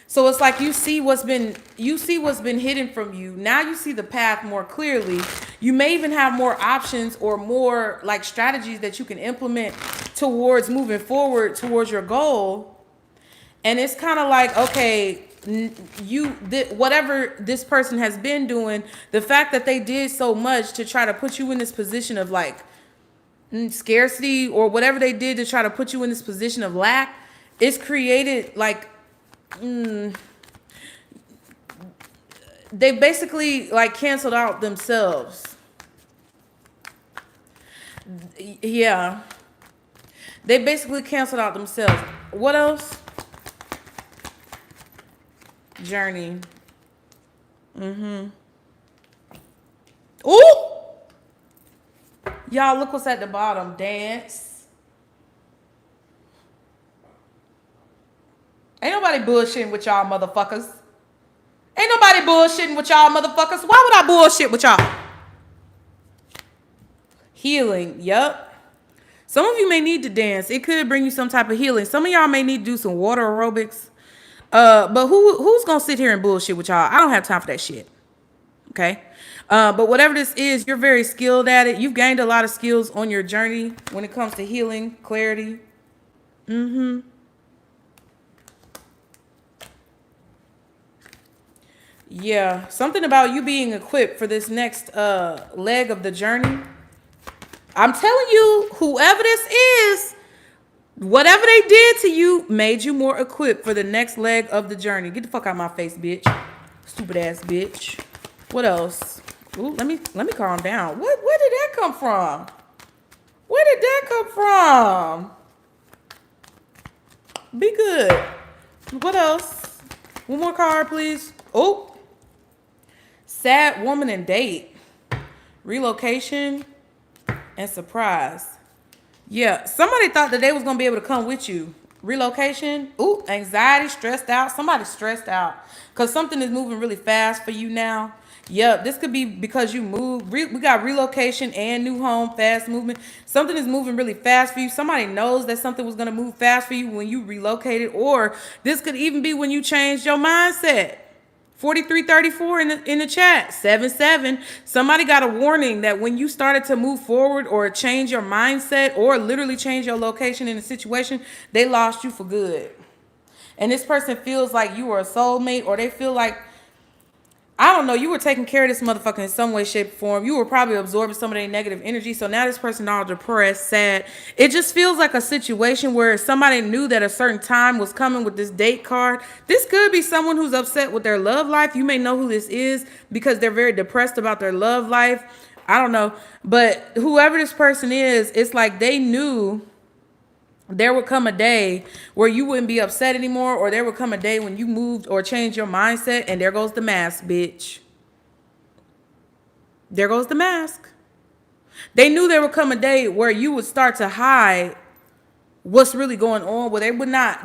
So it's like you see what's been hidden from you. Now you see the path more clearly. You may even have more options or more like strategies that you can implement towards moving forward towards your goal. And it's kind of like, okay, whatever this person has been doing, the fact that they did so much to try to put you in this position of like scarcity, or whatever they did to try to put you in this position of lack, it's created like they basically like canceled out themselves. Yeah. They basically canceled out themselves. What else? Journey. Ooh! Y'all, look what's at the bottom. Dance. Ain't nobody bullshitting with y'all motherfuckers. Ain't nobody bullshitting with y'all motherfuckers. Why would I bullshit with y'all? Healing. Yup. Some of you may need to dance. It could bring you some type of healing. Some of y'all may need to do some water aerobics. But who's going to sit here and bullshit with y'all? I don't have time for that shit. Okay? But whatever this is, you're very skilled at it. You've gained a lot of skills on your journey when it comes to healing, clarity. Yeah, something about you being equipped for this next leg of the journey. I'm telling you, whoever this is, whatever they did to you made you more equipped for the next leg of the journey. Get the fuck out of my face, bitch. Stupid ass bitch. What else? Ooh, let me calm down. Where did that come from? Where did that come from? Be good. What else? One more card, please. Oh. Sad woman and date. Relocation and surprise. Yeah, somebody thought that they was gonna be able to come with you. Relocation, ooh, anxiety, stressed out. Somebody's stressed out because something is moving really fast for you now. Yep, this could be because you moved. We got relocation and new home, fast movement. Something is moving really fast for you. Somebody knows that something was gonna move fast for you when you relocated, or this could even be when you changed your mindset. 4334 in the chat. 77. Somebody got a warning that when you started to move forward or change your mindset or literally change your location in a situation, they lost you for good. And this person feels like you were a soulmate, or they feel like, I don't know, you were taking care of this motherfucker in some way, shape, or form. You were probably absorbing some of their negative energy. So now this person all depressed, sad. It just feels like a situation where somebody knew that a certain time was coming with this date card. This could be someone who's upset with their love life. You may know who this is because they're very depressed about their love life. I don't know. But whoever this person is, it's like they knew there would come a day where you wouldn't be upset anymore, or there would come a day when you moved or changed your mindset, and there goes the mask, bitch. There goes the mask. They knew there would come a day where you would start to hide what's really going on, where they would not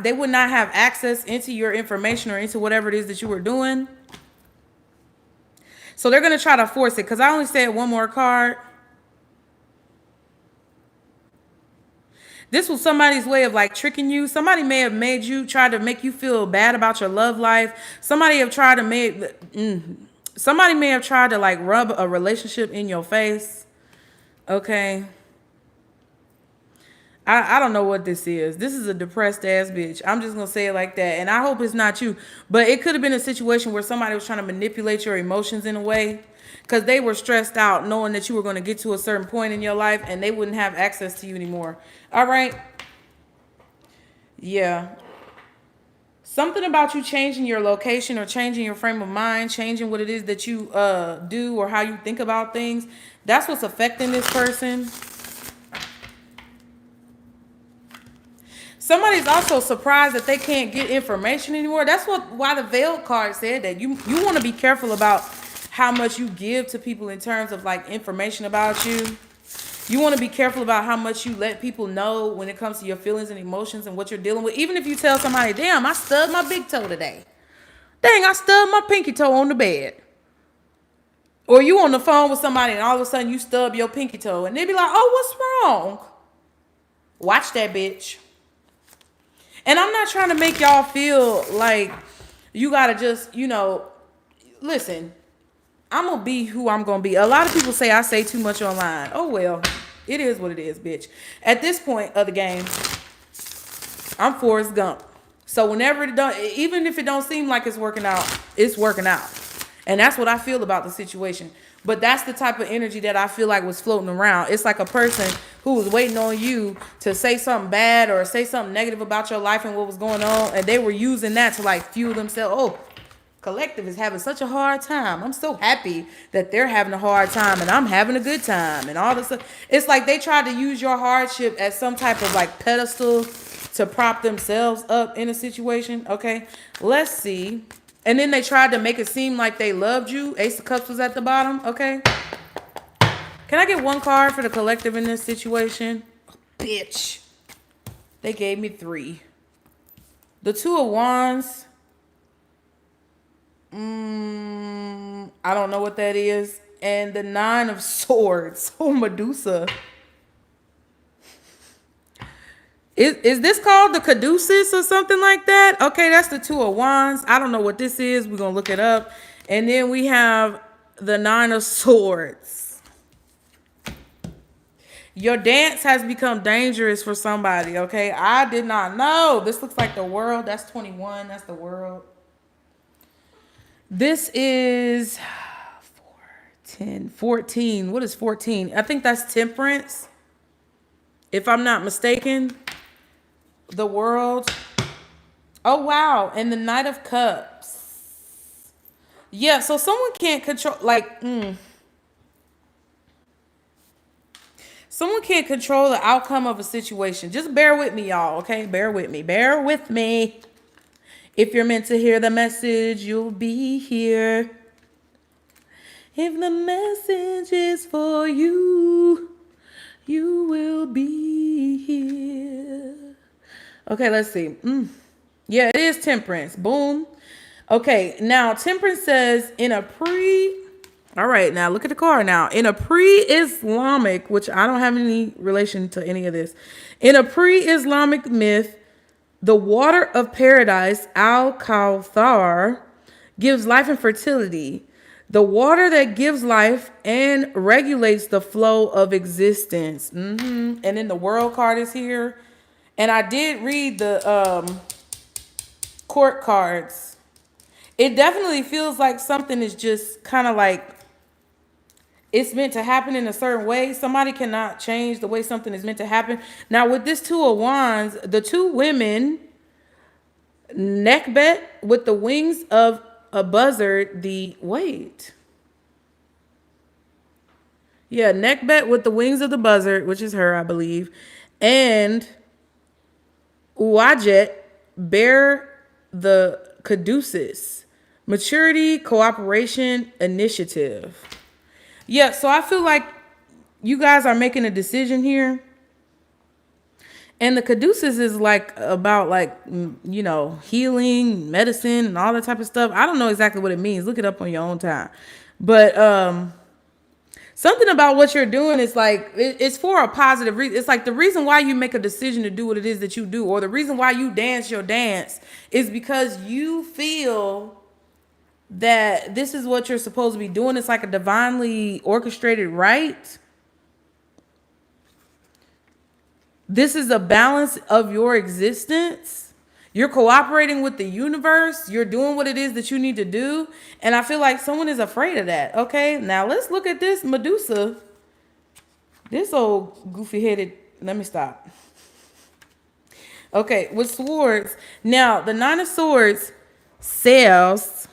have access into your information or into whatever it is that you were doing. So they're going to try to force it, because I only said one more card. This was somebody's way of like tricking you. Somebody may have made you try to make you feel bad about your love life. Somebody may have tried to like rub a relationship in your face. Okay. I don't know what this is. This is a depressed ass bitch. I'm just going to say it like that. And I hope it's not you. But it could have been a situation where somebody was trying to manipulate your emotions in a way, because they were stressed out knowing that you were going to get to a certain point in your life and they wouldn't have access to you anymore. All right. Yeah. Something about you changing your location or changing your frame of mind, changing what it is that you do or how you think about things. That's what's affecting this person. Somebody's also surprised that they can't get information anymore. That's why the veil card said that. You want to be careful about how much you give to people in terms of like information about you. You want to be careful about how much you let people know when it comes to your feelings and emotions and what you're dealing with. Even if you tell somebody, damn, I stubbed my big toe today. Dang, I stubbed my pinky toe on the bed. Or you on the phone with somebody and all of a sudden you stub your pinky toe and they be like, oh, what's wrong? Watch that, bitch. And I'm not trying to make y'all feel like you got to just, listen, I'm going to be who I'm going to be. A lot of people say I say too much online. Oh, well, it is what it is, bitch. At this point of the game, I'm Forrest Gump. So whenever it don't, even if it don't seem like it's working out, it's working out. And that's what I feel about the situation. But that's the type of energy that I feel like was floating around. It's like a person who was waiting on you to say something bad or say something negative about your life and what was going on. And they were using that to like fuel themselves. Oh, collective is having such a hard time. I'm so happy that they're having a hard time and I'm having a good time and all this stuff. It's like they tried to use your hardship as some type of like pedestal to prop themselves up in a situation. Okay, let's see. And then they tried to make it seem like they loved you. Ace of Cups was at the bottom. Okay. Can I get one card for the collective in this situation? Oh, bitch. They gave me 3. The 2 of Wands. I don't know what that is. And the 9 of Swords. Oh, Medusa. Is this called the caduceus or something like that? Okay, that's the 2 of Wands. I don't know what this is. We're going to look it up. And then we have the 9 of Swords. Your dance has become dangerous for somebody, okay? I did not know. This looks like the world. That's 21. That's the world. This is 4, 10, 14. What is 14? I think that's temperance. if I'm not mistaken. The World. Oh, wow. And the Knight of Cups. Yeah, so someone can't control, like, someone can't control the outcome of a situation. Just bear with me, y'all, okay? Bear with me. Bear with me. If you're meant to hear the message, you'll be here. If the message is for you, you will be here. Okay, let's see. Yeah, it is Temperance. Boom. Okay, now Temperance says all right, now look at the card now. In a pre-Islamic, which I don't have any relation to any of this. In a pre-Islamic myth, the water of paradise, Al-Kawthar, gives life and fertility. The water that gives life and regulates the flow of existence. And then the world card is here. And I did read the court cards. It definitely feels like something is just kind of like it's meant to happen in a certain way. Somebody cannot change the way something is meant to happen. Now, with this Two of Wands, the two women, neckbet with the wings of a buzzard, neckbet with the wings of the buzzard, which is her, I believe, and Uwajet bear the caduceus, maturity, cooperation, initiative. Yeah, so I feel like you guys are making a decision here. And the caduceus is like about like, healing, medicine, and all that type of stuff. I don't know exactly what it means. Look it up on your own time. But something about what you're doing is like, it's for a positive reason. It's like the reason why you make a decision to do what it is that you do, or the reason why you dance your dance, is because you feel that this is what you're supposed to be doing. It's like a divinely orchestrated rite. This is a balance of your existence. You're cooperating with the universe. You're doing what it is that you need to do. And I feel like someone is afraid of that. Okay, now let's look at this Medusa. This old goofy headed, let me stop. Okay, with swords. Now, the Nine of Swords says,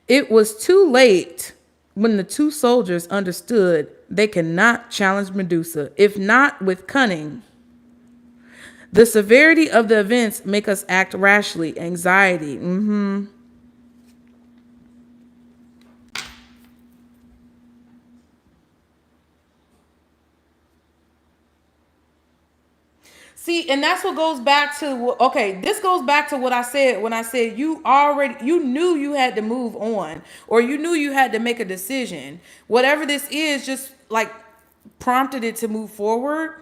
it was too late when the two soldiers understood they cannot challenge Medusa, if not with cunning. The severity of the events make us act rashly. Anxiety. See, and that's what goes back to, okay, this goes back to what I said when I said you knew you had to move on, or you knew you had to make a decision. Whatever this is, just like prompted it to move forward.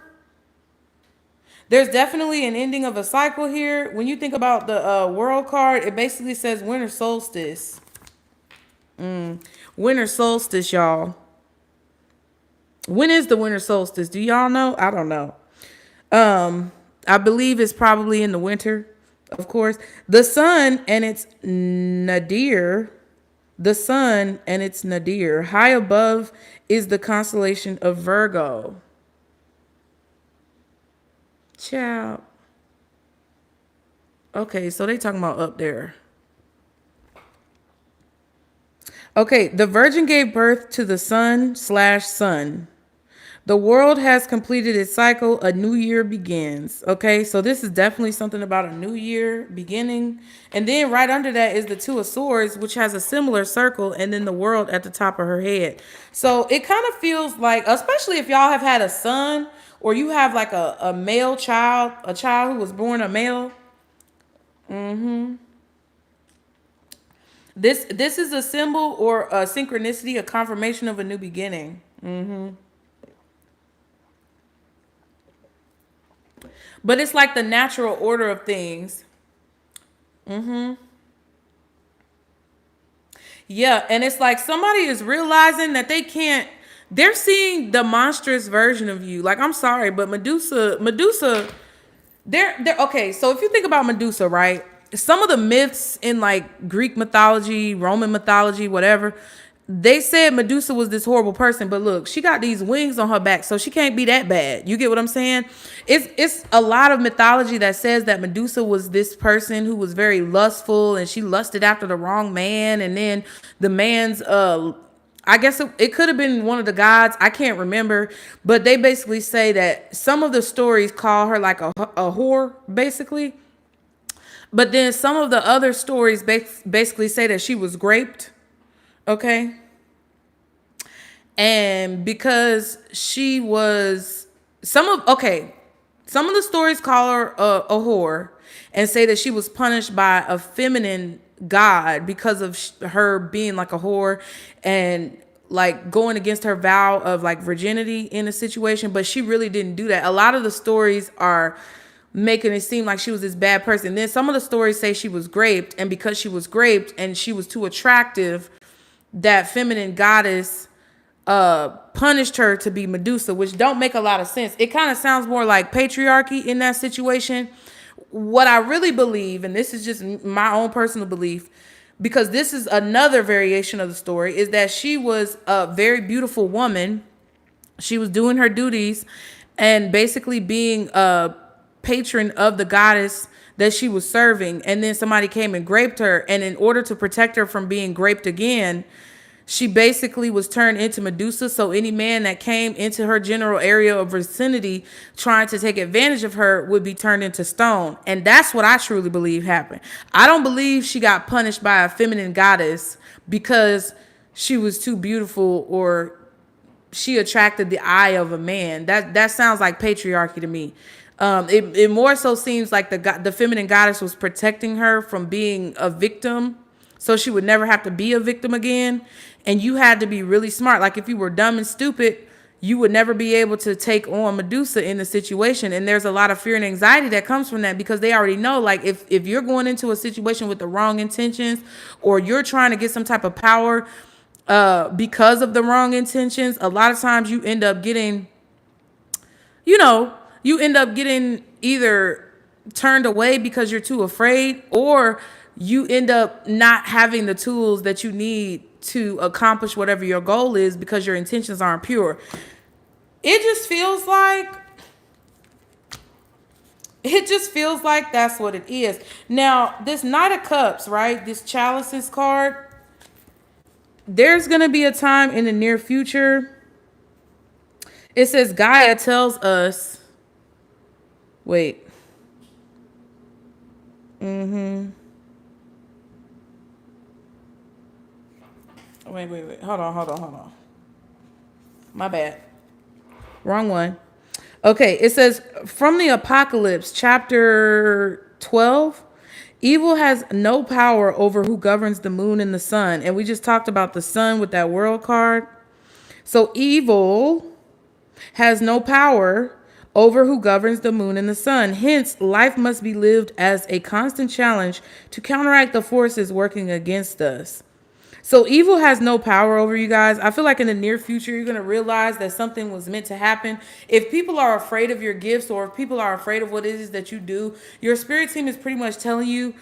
There's definitely an ending of a cycle here. When you think about the world card, it basically says winter solstice. Winter solstice, y'all. When is the winter solstice? Do y'all know? I don't know. I believe it's probably in the winter, of course. The sun and its nadir. The sun and its nadir. High above is the constellation of Virgo. Ciao. Okay, so they talking about up there. Okay, the Virgin gave birth to the sun/sun. The world has completed its cycle. A new year begins. Okay, so this is definitely something about a new year beginning. And then right under that is the Two of Swords, which has a similar circle, and then the world at the top of her head. So it kind of feels like, especially if y'all have had a son, or you have like a male child, a child who was born a male. This is a symbol or a synchronicity, a confirmation of a new beginning. But it's like the natural order of things. Yeah, and it's like somebody is realizing that they're seeing the monstrous version of you. Like, I'm sorry, but Medusa, they're okay. So if you think about Medusa, right? Some of the myths in like Greek mythology, Roman mythology, whatever, they said Medusa was this horrible person, but look, she got these wings on her back, so she can't be that bad. You get what I'm saying? It's a lot of mythology that says that Medusa was this person who was very lustful, and she lusted after the wrong man, and then the man's I guess it could have been one of the gods. I can't remember, but they basically say that some of the stories call her like a whore, basically. But then some of the other stories basically say that she was raped. Okay. And because she was some of the stories call her a whore and say that she was punished by a feminine god because of her being like a whore and like going against her vow of like virginity in a situation, but she really didn't do that. A lot of the stories are making it seem like she was this bad person. Then some of the stories say she was raped, and because she was raped and she was too attractive, that feminine goddess punished her to be Medusa, which don't make a lot of sense. It kind of sounds more like patriarchy in that situation. What I really believe, and this is just my own personal belief, because this is another variation of the story, is that she was a very beautiful woman. She was doing her duties and basically being a patron of the goddess that she was serving. And then somebody came and raped her. And in order to protect her from being raped again, she basically was turned into Medusa. So any man that came into her general area of vicinity trying to take advantage of her would be turned into stone. And that's what I truly believe happened. I don't believe she got punished by a feminine goddess because she was too beautiful or she attracted the eye of a man. That sounds like patriarchy to me. It more so seems like the feminine goddess was protecting her from being a victim, so she would never have to be a victim again. And you had to be really smart. Like if you were dumb and stupid, you would never be able to take on Medusa in the situation. And there's a lot of fear and anxiety that comes from that, because they already know, like if you're going into a situation with the wrong intentions, or you're trying to get some type of power because of the wrong intentions, a lot of times you end up getting, either turned away because you're too afraid, or you end up not having the tools that you need to accomplish whatever your goal is because your intentions aren't pure. It just feels like that's what it is. Now, this Knight of Cups, right? This Chalices card, there's going to be a time in the near future. It says Gaia tells us, wait. Wait. Hold on. My bad. Wrong one. Okay, it says from the Apocalypse, chapter 12, evil has no power over who governs the moon and the sun. And we just talked about the sun with that world card. So evil has no power over who governs the moon and the sun. Hence, life must be lived as a constant challenge to counteract the forces working against us. So evil has no power over you guys. I feel like in the near future, you're going to realize that something was meant to happen. If people are afraid of your gifts, or if people are afraid of what it is that you do, your spirit team is pretty much telling you,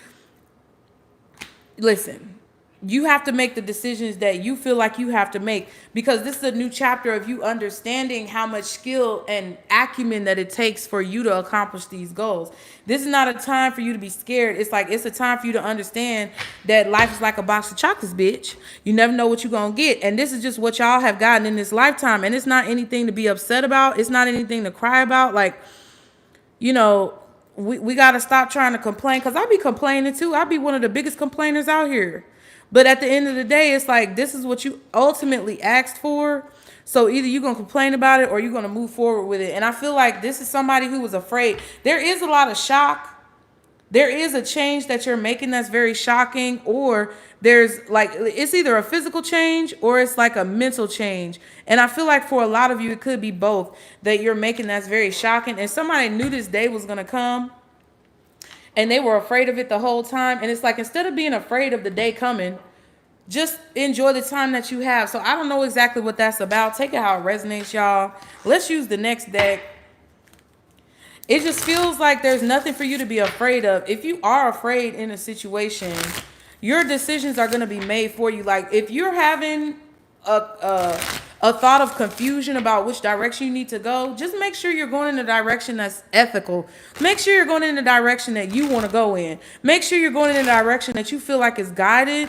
listen, you have to make the decisions that you feel like you have to make, because this is a new chapter of you understanding how much skill and acumen that it takes for you to accomplish these goals. This is not a time for you to be scared. It's a time for you to understand that life is like a box of chocolates, bitch. You never know what you're going to get. And this is just what y'all have gotten in this lifetime. And it's not anything to be upset about. It's not anything to cry about. Like, we got to stop trying to complain, because I be complaining too. I be one of the biggest complainers out here. But at the end of the day, it's like, this is what you ultimately asked for. So either you're going to complain about it or you're going to move forward with it. And I feel like this is somebody who was afraid. There is a lot of shock. There is a change that you're making that's very shocking, or there's like, it's either a physical change or it's like a mental change. And I feel like for a lot of you, it could be both that you're making that's very shocking. And somebody knew this day was going to come, and they were afraid of it the whole time. And it's like, instead of being afraid of the day coming, just enjoy the time that you have. So I don't know exactly what that's about. Take it how it resonates, y'all. Let's use the next deck. It just feels like there's nothing for you to be afraid of. If you are afraid in a situation, your decisions are going to be made for you. Like if you're having a thought of confusion about which direction you need to go, just make sure you're going in a direction that's ethical. Make sure you're going in the direction that you want to go in. Make sure you're going in a direction that you feel like is guided.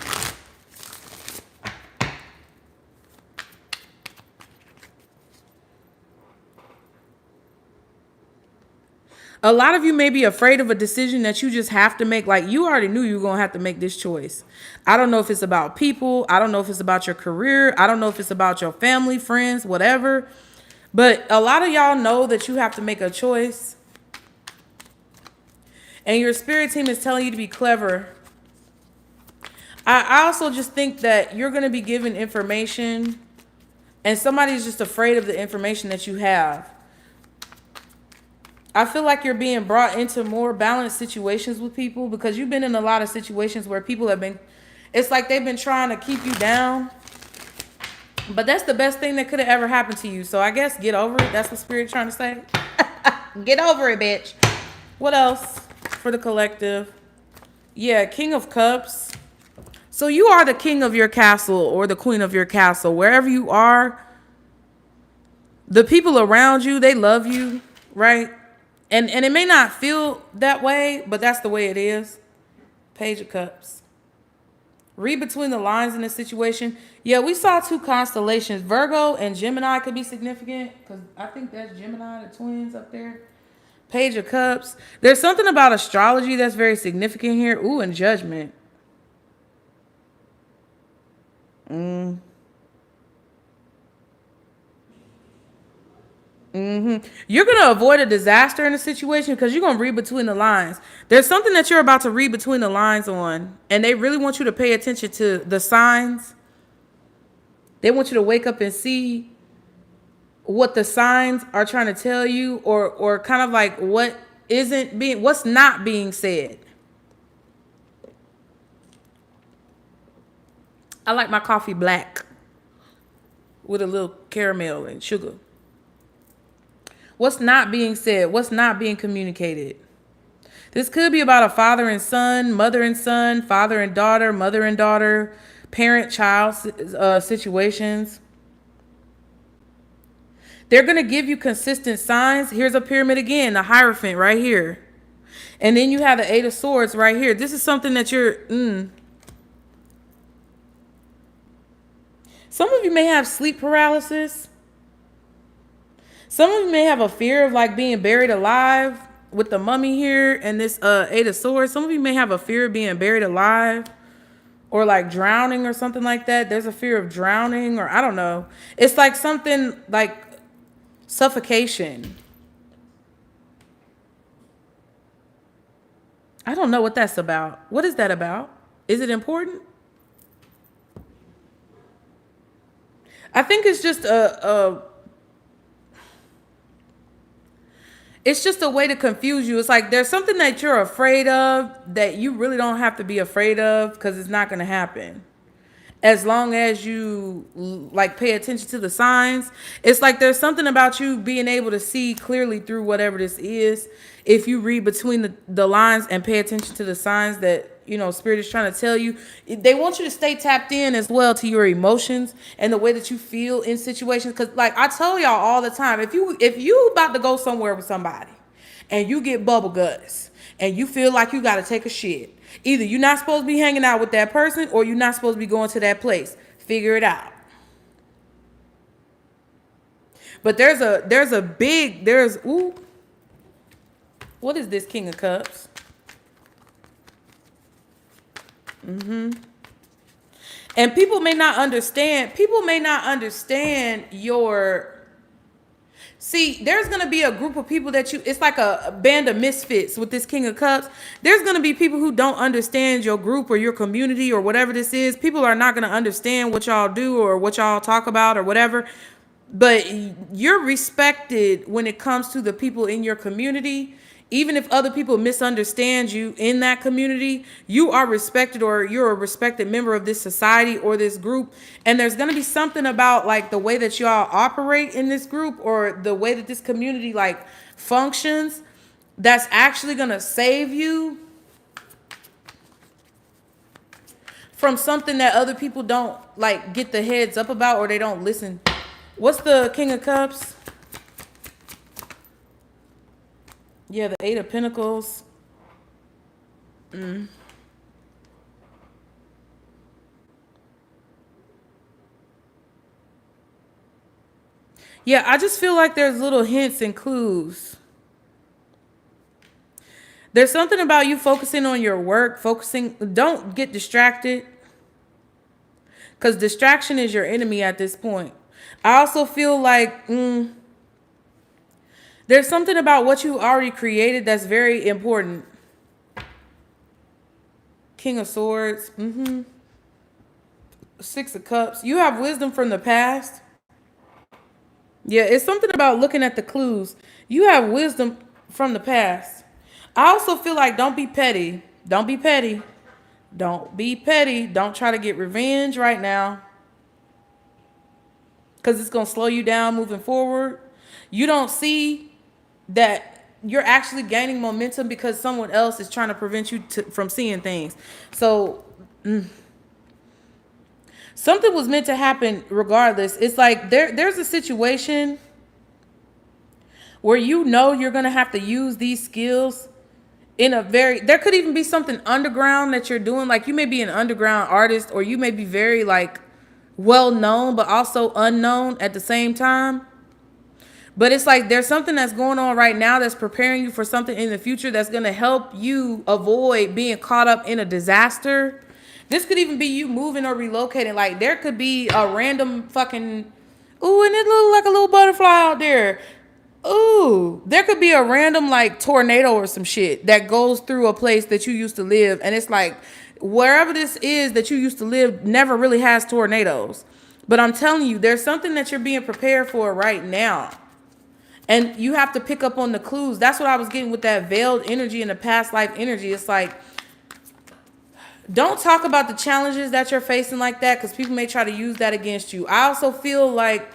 A lot of you may be afraid of a decision that you just have to make. Like, you already knew you were going to have to make this choice. I don't know if it's about people. I don't know if it's about your career. I don't know if it's about your family, friends, whatever. But a lot of y'all know that you have to make a choice. And your spirit team is telling you to be clever. I also just think that you're going to be given information and somebody's just afraid of the information that you have. I feel like you're being brought into more balanced situations with people because you've been in a lot of situations where people have been, it's like they've been trying to keep you down. But that's the best thing that could have ever happened to you. So I guess get over it. That's what Spirit's trying to say. Get over it, bitch. What else for the collective? Yeah, King of Cups. So you are the king of your castle or the queen of your castle. Wherever you are, the people around you, they love you, right? And it may not feel that way, but that's the way it is. Page of Cups. Read between the lines in this situation. Yeah, we saw two constellations. Virgo and Gemini could be significant because I think that's Gemini, the twins up there. Page of Cups. There's something about astrology that's very significant here. Ooh, and Judgment. You're going to avoid a disaster in a situation because you're going to read between the lines. There's something that you're about to read between the lines on, and they really want you to pay attention to the signs. They want you to wake up and see what the signs are trying to tell you, or kind of like what's not being said. I like my coffee black with a little caramel and sugar. What's not being said? What's not being communicated? This could be about a father and son, mother and son, father and daughter, mother and daughter, parent-child situations. They're going to give you consistent signs. Here's a pyramid again, the Hierophant right here. And then you have the Eight of Swords right here. This is something that you're... Some of you may have sleep paralysis. Some of you may have a fear of like being buried alive with the mummy here and this Eight of Swords. Some of you may have a fear of being buried alive or like drowning or something like that. There's a fear of drowning, or I don't know. It's like something like suffocation. I don't know what that's about. What is that about? Is it important? I think it's just it's just a way to confuse you. It's like there's something that you're afraid of that you really don't have to be afraid of because it's not going to happen. As long as you like pay attention to the signs. It's like there's something about you being able to see clearly through whatever this is. If you read between the lines and pay attention to the signs that, you know, Spirit is trying to tell you. They want you to stay tapped in as well to your emotions and the way that you feel in situations. Because like I tell y'all all the time, if you about to go somewhere with somebody and you get bubble guts and you feel like you got to take a shit, either you're not supposed to be hanging out with that person or you're not supposed to be going to that place. Figure it out. But ooh, what is this King of Cups? And people may not understand your... See, there's going to be a group of people that it's like a band of misfits with this King of Cups. There's going to be people who don't understand your group or your community or whatever this is. People are not going to understand what y'all do or what y'all talk about or whatever. But you're respected when it comes to the people in your community. Even if other people misunderstand you in that community, you are respected, or you're a respected member of this society or this group. And there's going to be something about like the way that y'all operate in this group or the way that this community like functions that's actually going to save you from something that other people don't like get the heads up about, or they don't listen. What's the King of Cups? Yeah, the Eight of Pentacles. Yeah, I just feel like there's little hints and clues. There's something about you focusing on your work, don't get distracted, because distraction is your enemy at this point. I also feel like there's something about what you already created that's very important. King of Swords. Six of Cups. You have wisdom from the past. Yeah, it's something about looking at the clues. You have wisdom from the past. I also feel like don't be petty. Don't be petty. Don't be petty. Don't try to get revenge right now, because it's going to slow you down moving forward. You don't see that you're actually gaining momentum because someone else is trying to prevent you from seeing things. So something was meant to happen regardless. It's like there's a situation where you know you're going to have to use these skills in a very, there could even be something underground that you're doing. Like you may be an underground artist, or you may be very like well known, but also unknown at the same time. But it's like there's something that's going on right now that's preparing you for something in the future that's going to help you avoid being caught up in a disaster. This could even be you moving or relocating. Like there could be a random fucking, ooh, and it looked like a little butterfly out there. Ooh, there could be a random like tornado or some shit that goes through a place that you used to live. And it's like wherever this is that you used to live never really has tornadoes. But I'm telling you, there's something that you're being prepared for right now. And you have to pick up on the clues. That's what I was getting with that veiled energy and the past life energy. It's like, don't talk about the challenges that you're facing like that, because people may try to use that against you. I also feel like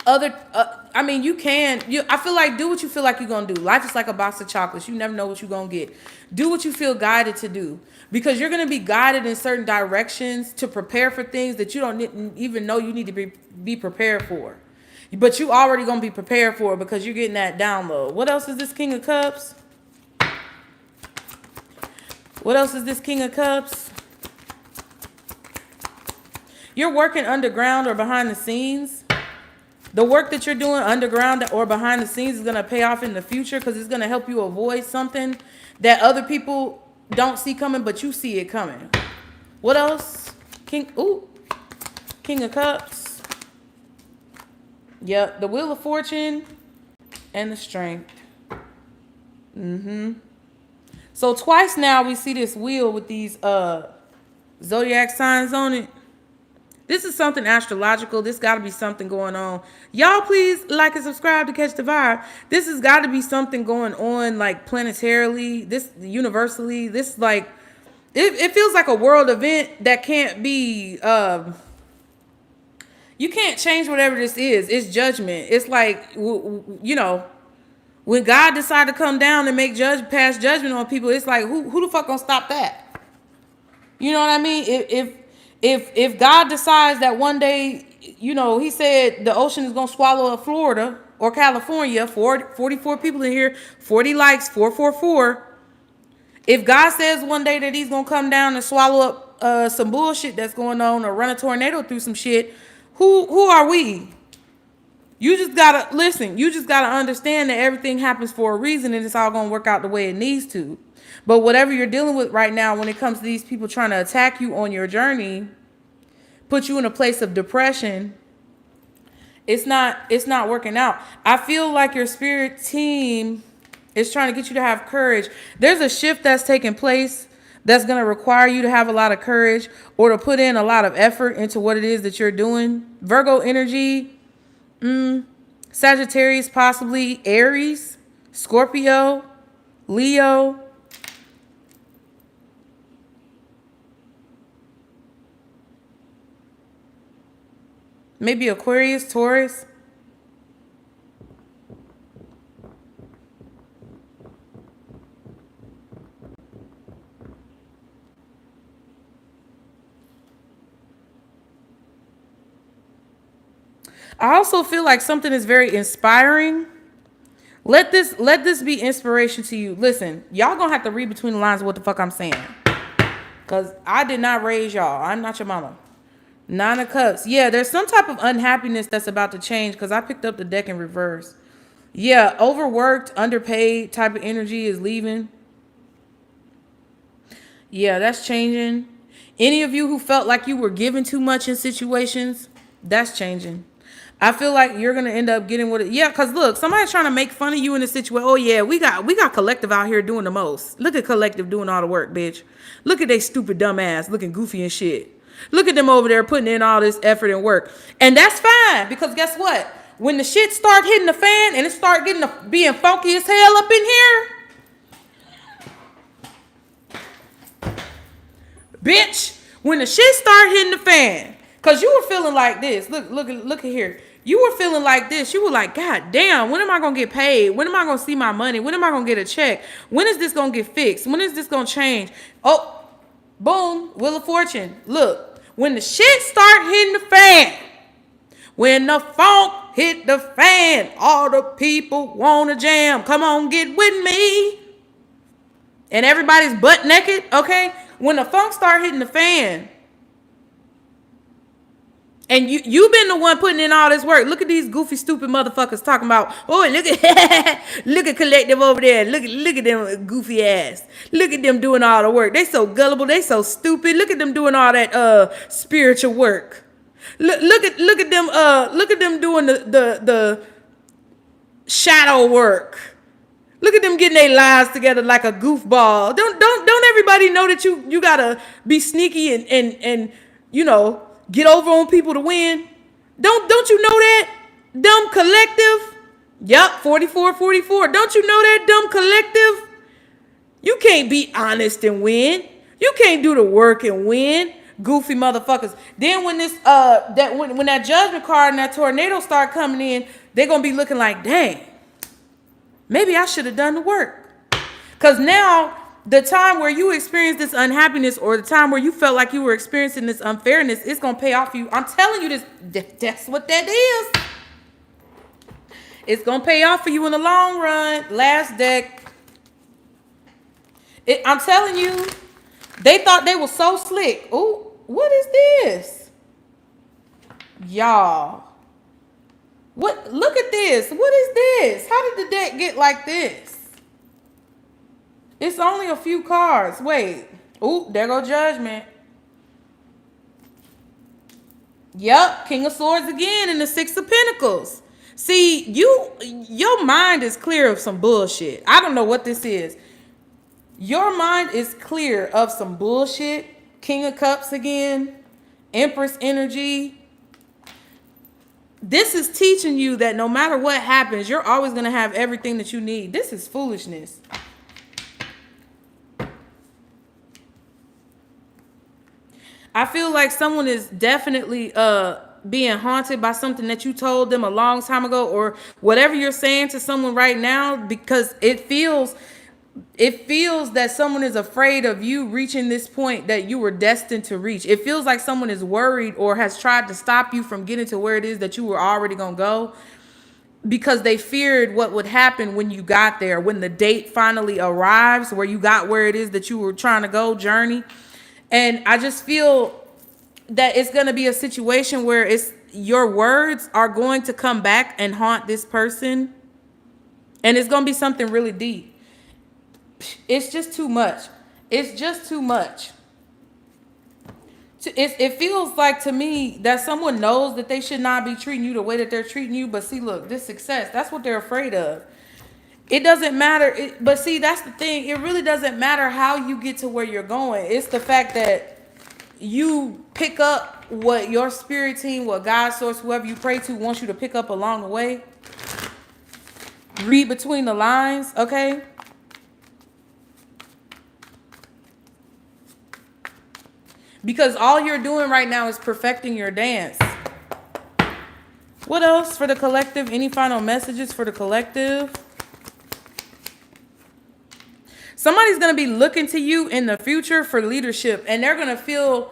I mean, I feel like do what you feel like you're going to do. Life is like a box of chocolates. You never know what you're going to get. Do what you feel guided to do, because you're going to be guided in certain directions to prepare for things that you don't even know you need to be prepared for. But you already going to be prepared for it because you're getting that download. What else is this King of Cups? What else is this King of Cups? You're working underground or behind the scenes. The work that you're doing underground or behind the scenes is going to pay off in the future, because it's going to help you avoid something that other people don't see coming, but you see it coming. What else? King of Cups. Yep, the Wheel of Fortune and the Strength. So twice now we see this wheel with these zodiac signs on it. This is something astrological. This got to be something going on. Y'all please like and subscribe to catch the vibe. This has got to be something going on like planetarily, this universally. This like, it feels like a world event that can't be, you can't change whatever this is. It's judgment. It's like, you know, when God decided to come down and pass judgment on people, it's like, who the fuck gonna stop that? You know what I mean? If God decides that one day, you know, he said the ocean is gonna swallow up Florida or California, 44 people in here, 40 likes, 444. If God says one day that he's gonna come down and swallow up some bullshit that's going on, or run a tornado through some shit, who are we? You just gotta listen. You just gotta understand that everything happens for a reason, and it's all gonna work out the way it needs to. But whatever you're dealing with right now, when it comes to these people trying to attack you on your journey, put you in a place of depression, it's not working out. I feel like your spirit team is trying to get you to have courage. There's a shift that's taking place that's going to require you to have a lot of courage, or to put in a lot of effort into what it is that you're doing. Virgo energy, Sagittarius, possibly Aries, Scorpio, Leo. Maybe Aquarius, Taurus. I also feel like something is very inspiring. Let this be inspiration to you. Listen, y'all gonna have to read between the lines of what the fuck I'm saying. Cause I did not raise y'all. I'm not your mama. Nine of Cups. Yeah, there's some type of unhappiness that's about to change because I picked up the deck in reverse. Yeah, overworked, underpaid type of energy is leaving. Yeah, that's changing. Any of you who felt like you were given too much in situations, that's changing. I feel like you're gonna end up getting what it, yeah, cause look, somebody's trying to make fun of you in a situation. Oh yeah, we got collective out here doing the most. Look at collective doing all the work, bitch. Look at they stupid dumb ass looking goofy and shit. Look at them over there putting in all this effort and work. And that's fine, because guess what? When the shit start hitting the fan and it start getting being funky as hell up in here, bitch, when the shit start hitting the fan, cause you were feeling like this. Look at here. You were feeling like this. You were like, God damn, when am I gonna get paid? When am I gonna see my money? When am I gonna get a check? When is this gonna get fixed? When is this gonna change? Oh, boom, Wheel of Fortune. Look, when the shit start hitting the fan, when the funk hit the fan, all the people wanna jam. Come on, get with me. And everybody's butt naked, okay? When the funk start hitting the fan, and you been the one putting in all this work. Look at these goofy, stupid motherfuckers talking about, oh, look at look at collective over there. Look at them goofy ass. Look at them doing all the work. They so gullible. They so stupid. Look at them doing all that spiritual work. Look at them doing the shadow work. Look at them getting their lives together like a goofball. Don't everybody know that you gotta be sneaky and you know, get over on people to win? Don't you know that? Dumb collective. Yup, 44. Don't you know that, dumb collective? You can't be honest and win. You can't do the work and win. Goofy motherfuckers. Then when this when that judgment card and that tornado start coming in, they're gonna be looking like, dang, maybe I should have done the work. Because now, the time where you experience this unhappiness or the time where you felt like you were experiencing this unfairness, it's going to pay off for you. I'm telling you this. That's what that is. It's going to pay off for you in the long run. Last deck. I'm telling you, they thought they were so slick. Ooh, what is this? Y'all. What? Look at this. What is this? How did the deck get like this? It's only a few cards. Wait. Ooh, there go Judgment. Yup, King of Swords again and the Six of Pentacles. See, your mind is clear of some bullshit. I don't know what this is. Your mind is clear of some bullshit. King of Cups again. Empress energy. This is teaching you that no matter what happens, you're always going to have everything that you need. This is foolishness. I feel like someone is definitely being haunted by something that you told them a long time ago, or whatever you're saying to someone right now, because it feels that someone is afraid of you reaching this point that you were destined to reach. It feels like someone is worried or has tried to stop you from getting to where it is that you were already going to go, because they feared what would happen when you got there, when the date finally arrives, where you got where it is that you were trying to go, journey. And I just feel that it's going to be a situation where your words are going to come back and haunt this person. And it's going to be something really deep. It's just too much. It's just too much. It feels like to me that someone knows that they should not be treating you the way that they're treating you. But see, look, this success, that's what they're afraid of. It doesn't matter. But see, that's the thing. It really doesn't matter how you get to where you're going. It's the fact that you pick up what your spirit team, what God source, whoever you pray to wants you to pick up along the way. Read between the lines, okay? Because all you're doing right now is perfecting your dance. What else for the collective? Any final messages for the collective? Somebody's going to be looking to you in the future for leadership, and they're going to feel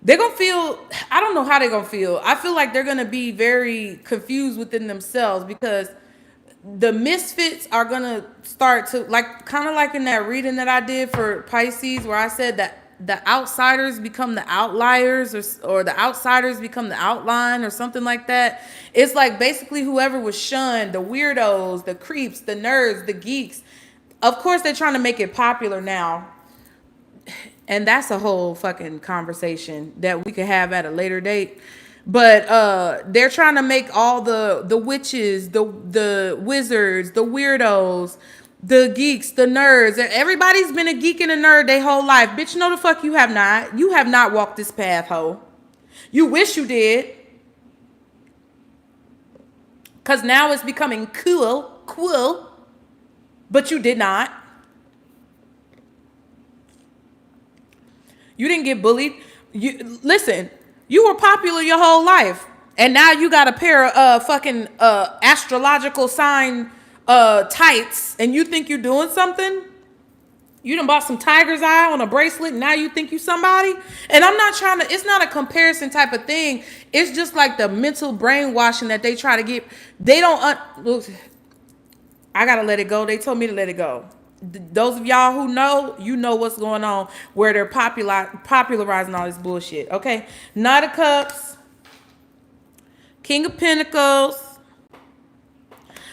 They're gonna feel, I don't know how they're gonna feel. I feel like they're gonna be very confused within themselves because the misfits are gonna start to, like, kind of like in that reading that I did for Pisces, where I said that the outsiders become the outliers, or the outsiders become the outline, or something like that. It's like basically whoever was shunned, the weirdos, the creeps, the nerds, the geeks. Of course, they're trying to make it popular now, and that's a whole fucking conversation that we could have at a later date. But they're trying to make all the witches, the wizards, the weirdos, the geeks, the nerds. Everybody's been a geek and a nerd their whole life. Bitch, no the fuck you have not. You have not walked this path, ho. You wish you did. Cause now it's becoming cool, but you did not. You didn't get bullied. You listen. You were popular your whole life, and now you got a pair of fucking astrological sign tights, and you think you're doing something. You done bought some tiger's eye on a bracelet, and now you think you somebody. And I'm not trying to. It's not a comparison type of thing. It's just like the mental brainwashing that they try to get. They don't. I gotta let it go. They told me to let it go. Those of y'all who know, you know what's going on, where they're popularizing all this bullshit. Okay, Knight of Cups, King of Pentacles.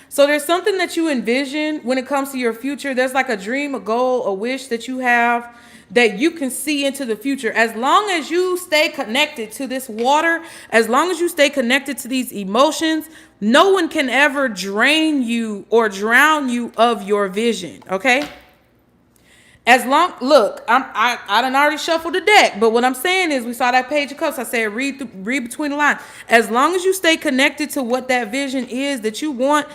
So there's something that you envision when it comes to your future. There's like a dream, a goal, a wish that you have that you can see into the future. As long as you stay connected to this water, as long as you stay connected to these emotions, no one can ever drain you or drown you of your vision, okay? As long, look, I done already shuffled the deck, but what I'm saying is, we saw that Page of Cups. I said read between the lines. As long as you stay connected to what that vision is that you want,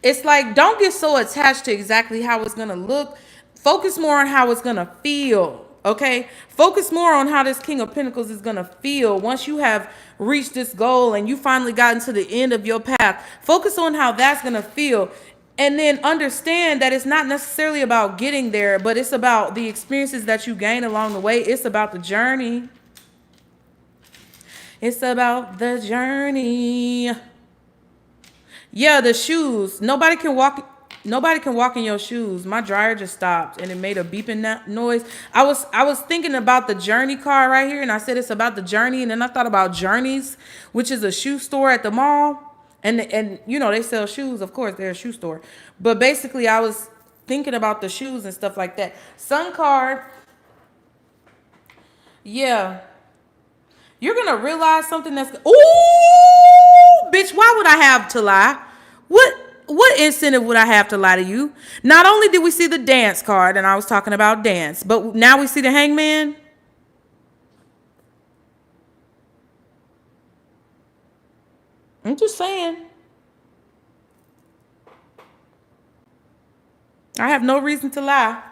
it's like, don't get so attached to exactly how it's gonna look. Focus more on how it's gonna feel. Okay, focus more on how this King of Pentacles is gonna feel once you have reached this goal and you finally gotten to the end of your path. Focus on how that's gonna feel. And then understand that it's not necessarily about getting there, but it's about the experiences that you gain along the way. It's about the journey. It's about the journey. Yeah, the shoes. Nobody can walk in your shoes. My dryer just stopped and it made a beeping noise. I was thinking about the Journey card right here, and I said it's about the journey, and then I thought about Journeys, which is a shoe store at the mall. And you know, they sell shoes, of course, they're a shoe store. But basically I was thinking about the shoes and stuff like that. Sun card. Yeah. You're gonna realize something that's, ooh, bitch, why would I have to lie? What incentive would I have to lie to you? Not only did we see the dance card, and I was talking about dance, but now we see the Hangman. I'm just saying. I have no reason to lie.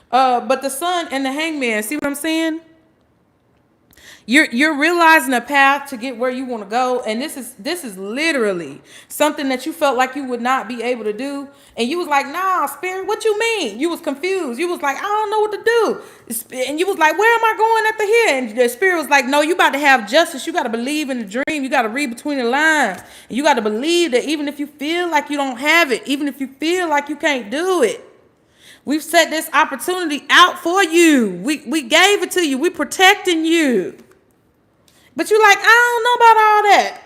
But the Sun and the Hangman, see what I'm saying? You're realizing a path to get where you want to go, and this is literally something that you felt like you would not be able to do, and you was like, "Nah, Spirit, what you mean?" You was confused. You was like, "I don't know what to do," and you was like, "Where am I going after here?" And the Spirit was like, "No, you about to have justice. You got to believe in the dream. You got to read between the lines, and you got to believe that even if you feel like you don't have it, even if you feel like you can't do it." We've set this opportunity out for you. We gave it to you. We protecting you. But you like, I don't know about all that.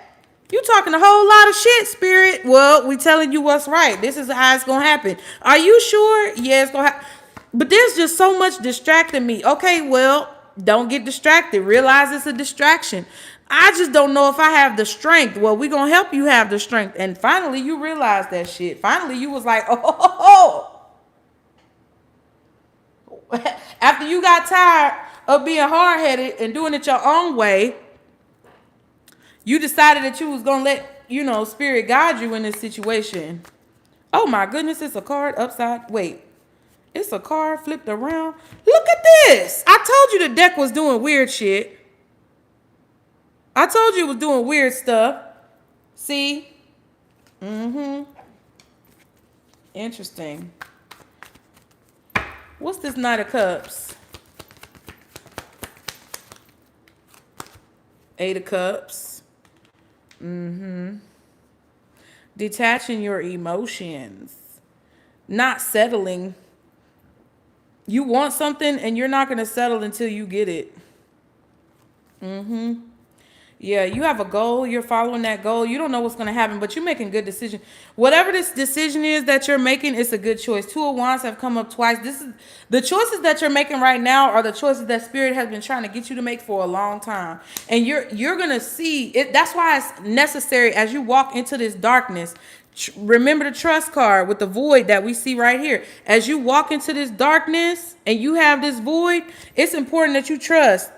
You talking a whole lot of shit, Spirit. Well, we telling you what's right. This is how it's going to happen. Are you sure? Yeah, it's going to happen. But there's just so much distracting me. Okay, well, don't get distracted. Realize it's a distraction. I just don't know if I have the strength. Well, we're going to help you have the strength. And finally, you realize that shit. Finally, you was like, oh. After you got tired of being hard-headed and doing it your own way, you decided that you was going to let, Spirit guide you in this situation. Oh, my goodness, it's a card upside. Wait, it's a card flipped around. Look at this. I told you the deck was doing weird shit. I told you it was doing weird stuff. See? Interesting. What's this Knight of Cups? Eight of Cups. Detaching your emotions. Not settling. You want something and you're not going to settle until you get it. Yeah, you have a goal. You're following that goal. You don't know what's going to happen, but you're making good decision. Whatever this decision is that you're making, it's a good choice. Two of Wands have come up twice. This is the choices that you're making right now are the choices that Spirit has been trying to get you to make for a long time. And you're going to see it. That's why it's necessary as you walk into this darkness. Remember the trust card with the void that we see right here. As you walk into this darkness and you have this void, it's important that you trust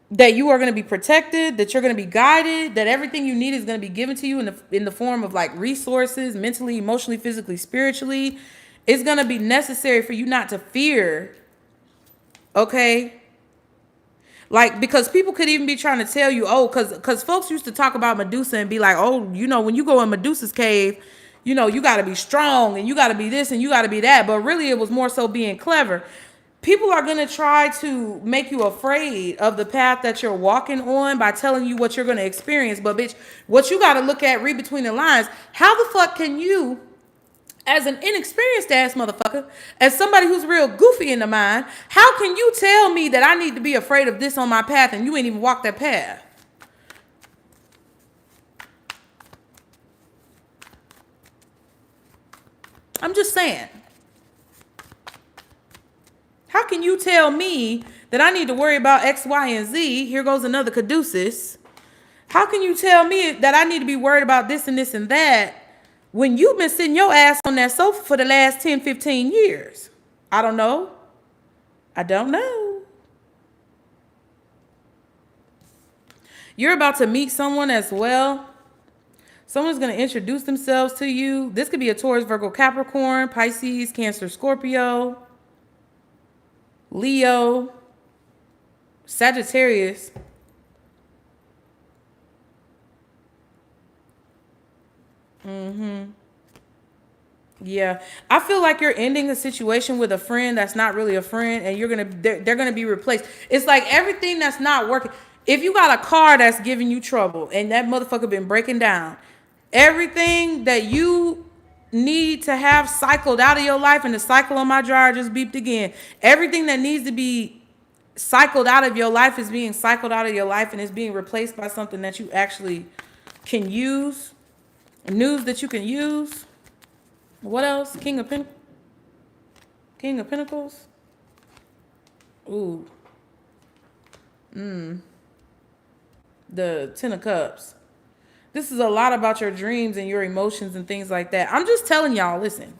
that you are going to be protected, that you're going to be guided, that everything you need is going to be given to you in the form of like resources, mentally, emotionally, physically, spiritually. It's going to be necessary for you not to fear. Okay? Like, because people could even be trying to tell you, oh, because folks used to talk about Medusa and be like, oh, you know, when you go in Medusa's cave, you know, you got to be strong and you got to be this and you got to be that. But really, it was more so being clever. People are going to try to make you afraid of the path that you're walking on by telling you what you're going to experience. But bitch, what you got to look at, read between the lines, how the fuck can you, as an inexperienced ass motherfucker, as somebody who's real goofy in the mind, how can you tell me that I need to be afraid of this on my path and you ain't even walked that path? I'm just saying. How can you tell me that I need to worry about X, Y, and Z? Here goes another caduceus. How can you tell me that I need to be worried about this and this and that when you've been sitting your ass on that sofa for the last 10, 15 years? I don't know. I don't know. You're about to meet someone as well. Someone's going to introduce themselves to you. This could be a Taurus, Virgo, Capricorn, Pisces, Cancer, Scorpio, Leo, Sagittarius. Yeah, I feel like you're ending a situation with a friend that's not really a friend, and they're gonna be replaced. It's like everything that's not working. If you got a car that's giving you trouble and that motherfucker been breaking down, everything that you need to have cycled out of your life, and the cycle on my jar just beeped again. Everything that needs to be cycled out of your life is being cycled out of your life, and is being replaced by something that you actually can use. News that you can use. What else? King of Pentacles. Ooh. The Ten of Cups. This is a lot about your dreams and your emotions and things like that. I'm just telling y'all, listen.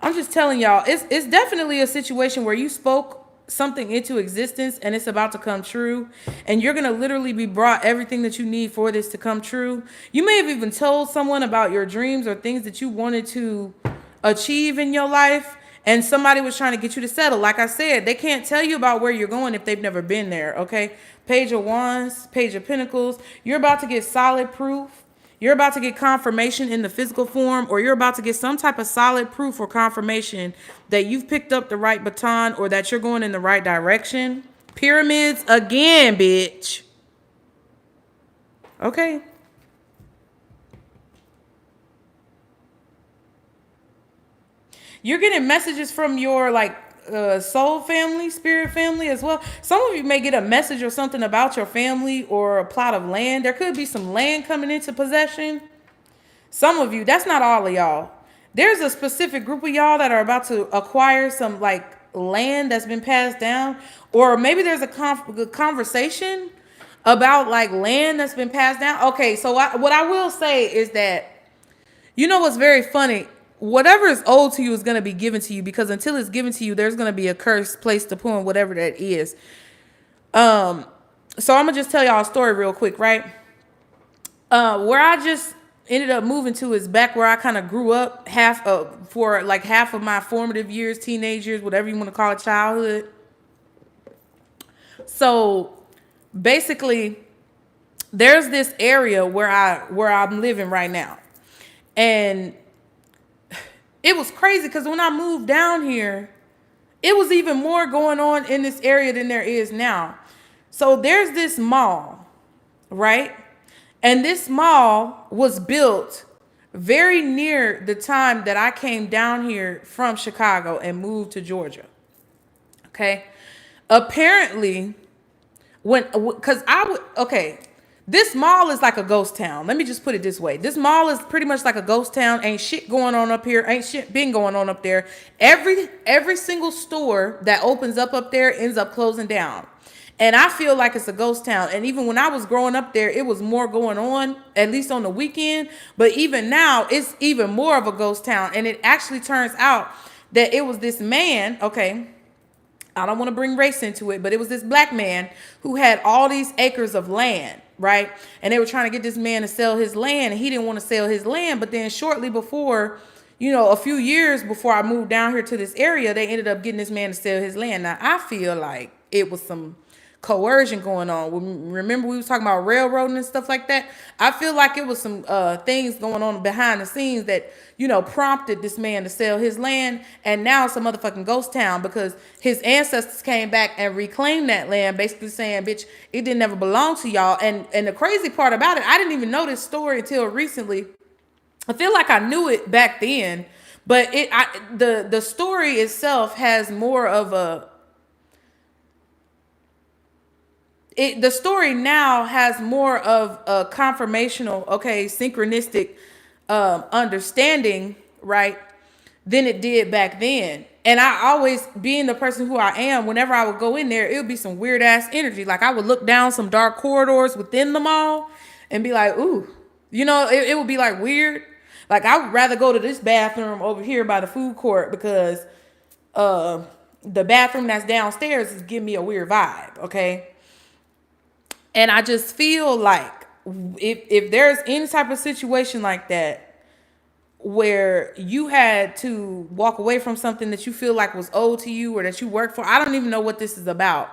I'm just telling y'all, it's definitely a situation where you spoke something into existence and it's about to come true, and you're gonna literally be brought everything that you need for this to come true. You may have even told someone about your dreams or things that you wanted to achieve in your life, and somebody was trying to get you to settle. Like I said, they can't tell you about where you're going if they've never been there. Okay, Page of Wands, Page of Pentacles. You're about to get solid proof. You're about to get confirmation in the physical form, or you're about to get some type of solid proof or confirmation that you've picked up the right baton or that you're going in the right direction. Pyramids again, bitch. Okay. You're getting messages from your soul family, spirit family as well. Some of you may get a message or something about your family or a plot of land. There could be some land coming into possession. Some of you, that's not all of y'all. There's a specific group of y'all that are about to acquire some land that's been passed down, or maybe there's a conversation about land that's been passed down. Okay, so what I will say is that, you know what's very funny? Whatever is owed to you is going to be given to you, because until it's given to you, there's going to be a curse placed upon whatever that is. So I'm going to just tell y'all a story real quick, right? Where I just ended up moving to is back where I kind of grew up for half of my formative years, teenage years, whatever you want to call it, childhood. So basically, there's this area where I'm living right now. And it was crazy because when I moved down here, it was even more going on in this area than there is now. So there's this mall, right? And this mall was built very near the time that I came down here from Chicago and moved to Georgia. Okay. Apparently, because I would, okay, this mall is like a ghost town. Let me just put it this way. This mall is pretty much like a ghost town. Ain't shit going on up here. Ain't shit been going on up there. Every single store that opens up there ends up closing down. And I feel like it's a ghost town. And even when I was growing up there, it was more going on, at least on the weekend. But even now, it's even more of a ghost town. And it actually turns out that it was this man, okay, I don't want to bring race into it, but it was this black man who had all these acres of land, right? And they were trying to get this man to sell his land, and he didn't want to sell his land. But then shortly before, a few years before I moved down here to this area, they ended up getting this man to sell his land. Now, I feel like it was some coercion going on. Remember we was talking about railroading and stuff like that? I feel like it was some things going on behind the scenes that, prompted this man to sell his land. And now it's a motherfucking ghost town because his ancestors came back and reclaimed that land, basically saying, bitch, it didn't ever belong to y'all. And the crazy part about it, I didn't even know this story until recently. I feel like I knew it back then, but the story itself has more of the story now has more of a confirmational, synchronistic understanding, right, than it did back then. And I always, being the person who I am, whenever I would go in there, it would be some weird ass energy. Like I would look down some dark corridors within the mall and be like, ooh, it would be like weird. Like I would rather go to this bathroom over here by the food court because the bathroom that's downstairs is giving me a weird vibe, okay? And I just feel like if there's any type of situation like that where you had to walk away from something that you feel like was owed to you or that you worked for, I don't even know what this is about.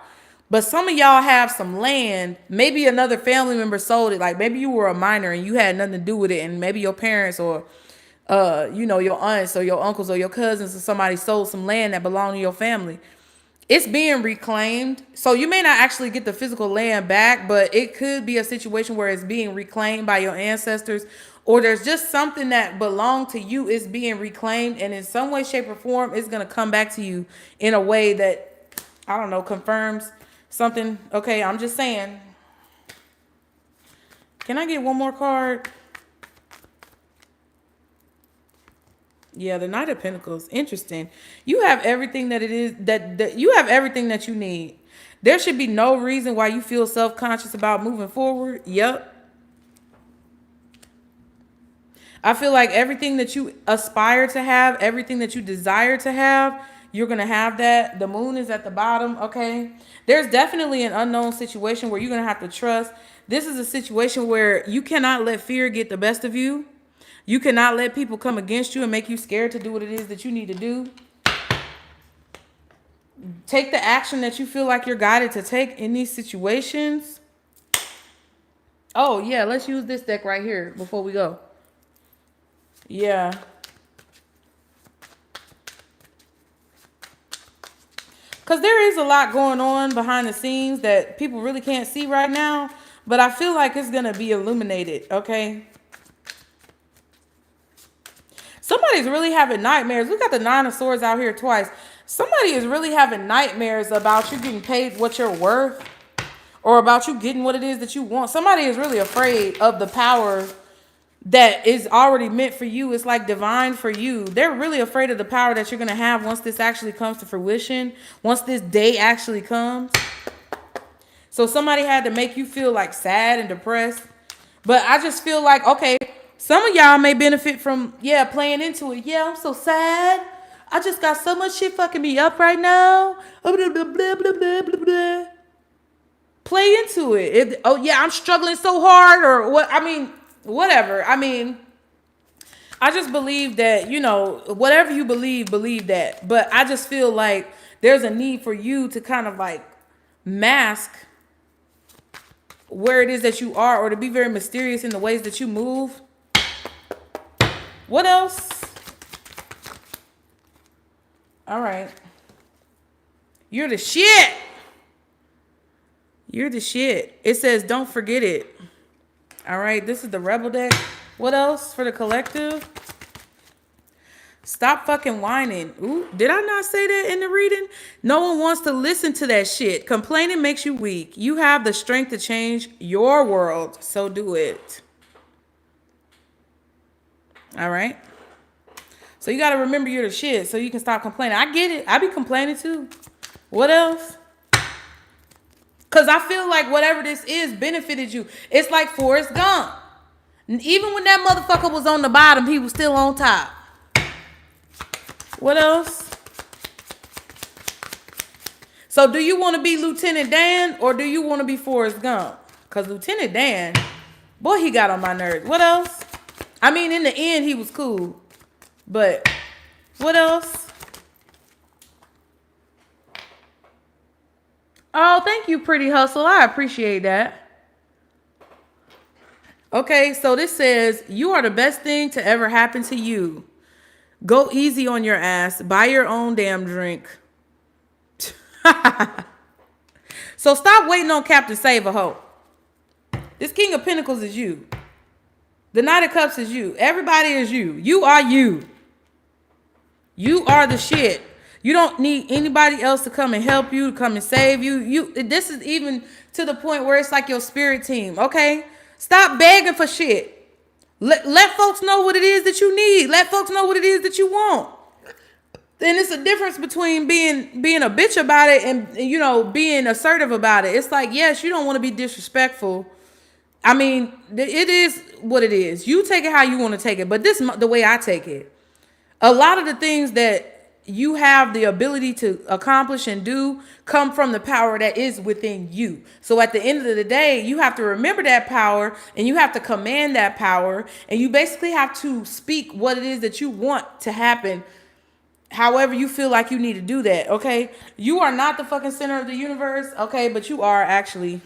But some of y'all have some land. Maybe another family member sold it. Like maybe you were a minor and you had nothing to do with it. And maybe your parents or, your aunts or your uncles or your cousins or somebody sold some land that belonged to your family. It's being reclaimed. So you may not actually get the physical land back, but it could be a situation where it's being reclaimed by your ancestors, or there's just something that belonged to you is being reclaimed, and in some way, shape, or form, it's going to come back to you in a way that, I don't know, confirms something. Okay, I'm just saying. Can I get one more card? Yeah, the Knight of Pentacles. Interesting. You have everything that it is that you have everything that you need. There should be no reason why you feel self-conscious about moving forward. Yep. I feel like everything that you aspire to have, everything that you desire to have, you're going to have that. The moon is at the bottom, okay? There's definitely an unknown situation where you're going to have to trust. This is a situation where you cannot let fear get the best of you. You cannot let people come against you and make you scared to do what it is that you need to do. Take the action that you feel like you're guided to take in these situations. Oh, yeah, let's use this deck right here before we go. Yeah. Because there is a lot going on behind the scenes that people really can't see right now. But I feel like it's going to be illuminated, okay? Somebody's really having nightmares. We got the Nine of Swords out here twice. Somebody is really having nightmares about you getting paid what you're worth, or about you getting what it is that you want. Somebody is really afraid of the power that is already meant for you. It's like divine for you. They're really afraid of the power that you're going to have once this actually comes to fruition, once this day actually comes. So somebody had to make you feel like sad and depressed. But I just feel like, okay, some of y'all may benefit from, playing into it. Yeah, I'm so sad. I just got so much shit fucking me up right now. Blah, blah, blah, blah, blah, blah, blah. Play into it. I'm struggling so hard, or what? I mean, whatever. I mean, I just believe that, whatever you believe that. But I just feel like there's a need for you to kind of like mask where it is that you are, or to be very mysterious in the ways that you move. What else? All right. You're the shit. You're the shit. It says, don't forget it. All right, this is the Rebel deck. What else for the collective? Stop fucking whining. Ooh, did I not say that in the reading? No one wants to listen to that shit. Complaining makes you weak. You have the strength to change your world, so do it. All right. So you got to remember you're the shit so you can stop complaining. I get it. I be complaining too. What else? Because I feel like whatever this is benefited you. It's like Forrest Gump. Even when that motherfucker was on the bottom, he was still on top. What else? So do you want to be Lieutenant Dan or do you want to be Forrest Gump? Because Lieutenant Dan, boy, he got on my nerves. What else? I mean, in the end, he was cool. But what else? Oh, thank you, Pretty Hustle. I appreciate that. Okay, so this says, you are the best thing to ever happen to you. Go easy on your ass. Buy your own damn drink. So stop waiting on Captain Save a Hoe. This King of Pentacles is you. The Knight of Cups is you. Everybody is you. You are you. You are the shit. You don't need anybody else to come and help you, to come and save you. This is even to the point where it's like your spirit team, okay? Stop begging for shit. Let folks know what it is that you need. Let folks know what it is that you want. Then it's a difference between being a bitch about it and, you know, being assertive about it. It's like, yes, you don't want to be disrespectful. I mean, it is what it is. You take it how you want to take it. But this is the way I take it. A lot of the things that you have the ability to accomplish and do come from the power that is within you. So at the end of the day, you have to remember that power and you have to command that power. And you basically have to speak what it is that you want to happen. However you feel like you need to do that, okay? You are not the fucking center of the universe, okay? But you are actually.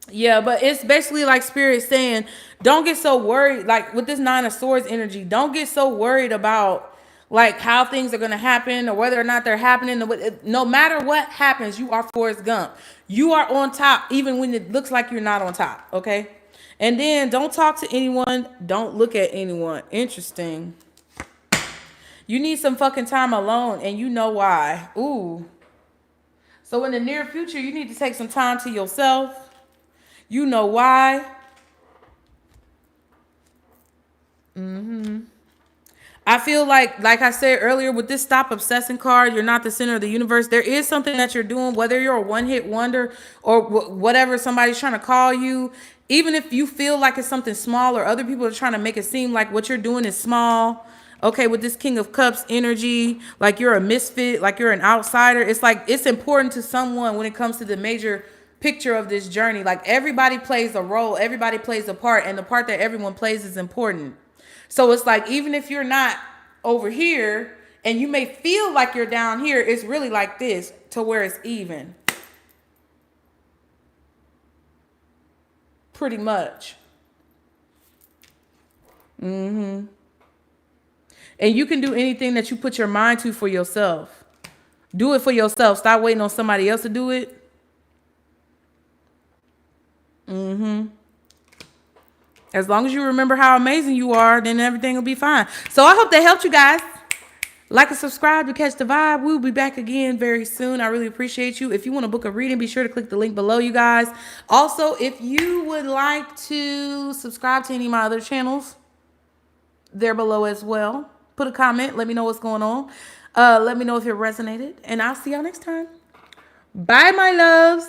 Yeah, but it's basically like Spirit saying, don't get so worried. Like with this Nine of Swords energy, don't get so worried about like how things are going to happen or whether or not they're happening. No matter what happens, you are Forrest Gump. You are on top even when it looks like you're not on top, okay? And then don't talk to anyone. Don't look at anyone. Interesting. You need some fucking time alone and you know why. Ooh. So in the near future, you need to take some time to yourself. You know why. I feel like I said earlier, with this stop obsessing card, you're not the center of the universe. There is something that you're doing, whether you're a one-hit wonder or whatever somebody's trying to call you. Even if you feel like it's something small or other people are trying to make it seem like what you're doing is small. Okay, with this King of Cups energy, like you're a misfit, like you're an outsider. It's like it's important to someone when it comes to the major picture of this journey. Like everybody plays a role, everybody plays a part, and the part that everyone plays is important. So it's like even if you're not over here and you may feel like you're down here, it's really like this to where it's even. Pretty much. And you can do anything that you put your mind to for yourself. Do it for yourself. Stop waiting on somebody else to do it. As long as you remember how amazing you are, then everything will be fine. So I hope that helped you guys. Like and subscribe to catch the vibe. We'll be back again very soon. I really appreciate you. If you want to book a reading, be sure to click the link below, you guys. Also, if you would like to subscribe to any of my other channels, they're below as well. Put a comment. Let me know what's going on. Let me know if it resonated. And I'll see y'all next time. Bye, my loves.